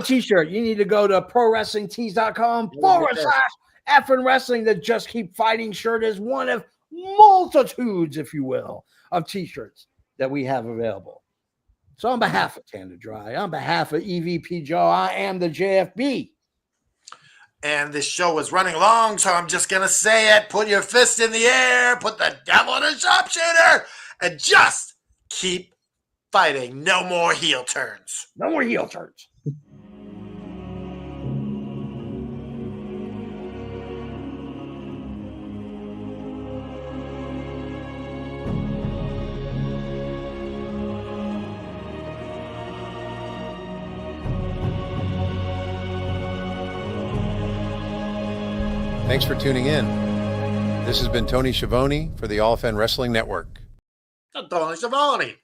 S2: t-shirt, you need to go to prowrestlingtees.com/effing wrestling. The Just Keep Fighting shirt is one of multitudes, if you will, of t-shirts that we have available. So on behalf of Tanda Dry, on behalf of EVP Joe, I am the JFB.
S1: And this show is running long, so I'm just going to say it. Put your fist in the air, put the devil in a sharpshooter, and just keep fighting. No more heel turns.
S2: No more heel turns.
S6: Thanks for tuning in. This has been Tony Schiavone for the All Fan Wrestling Network.
S1: Tony Schiavone.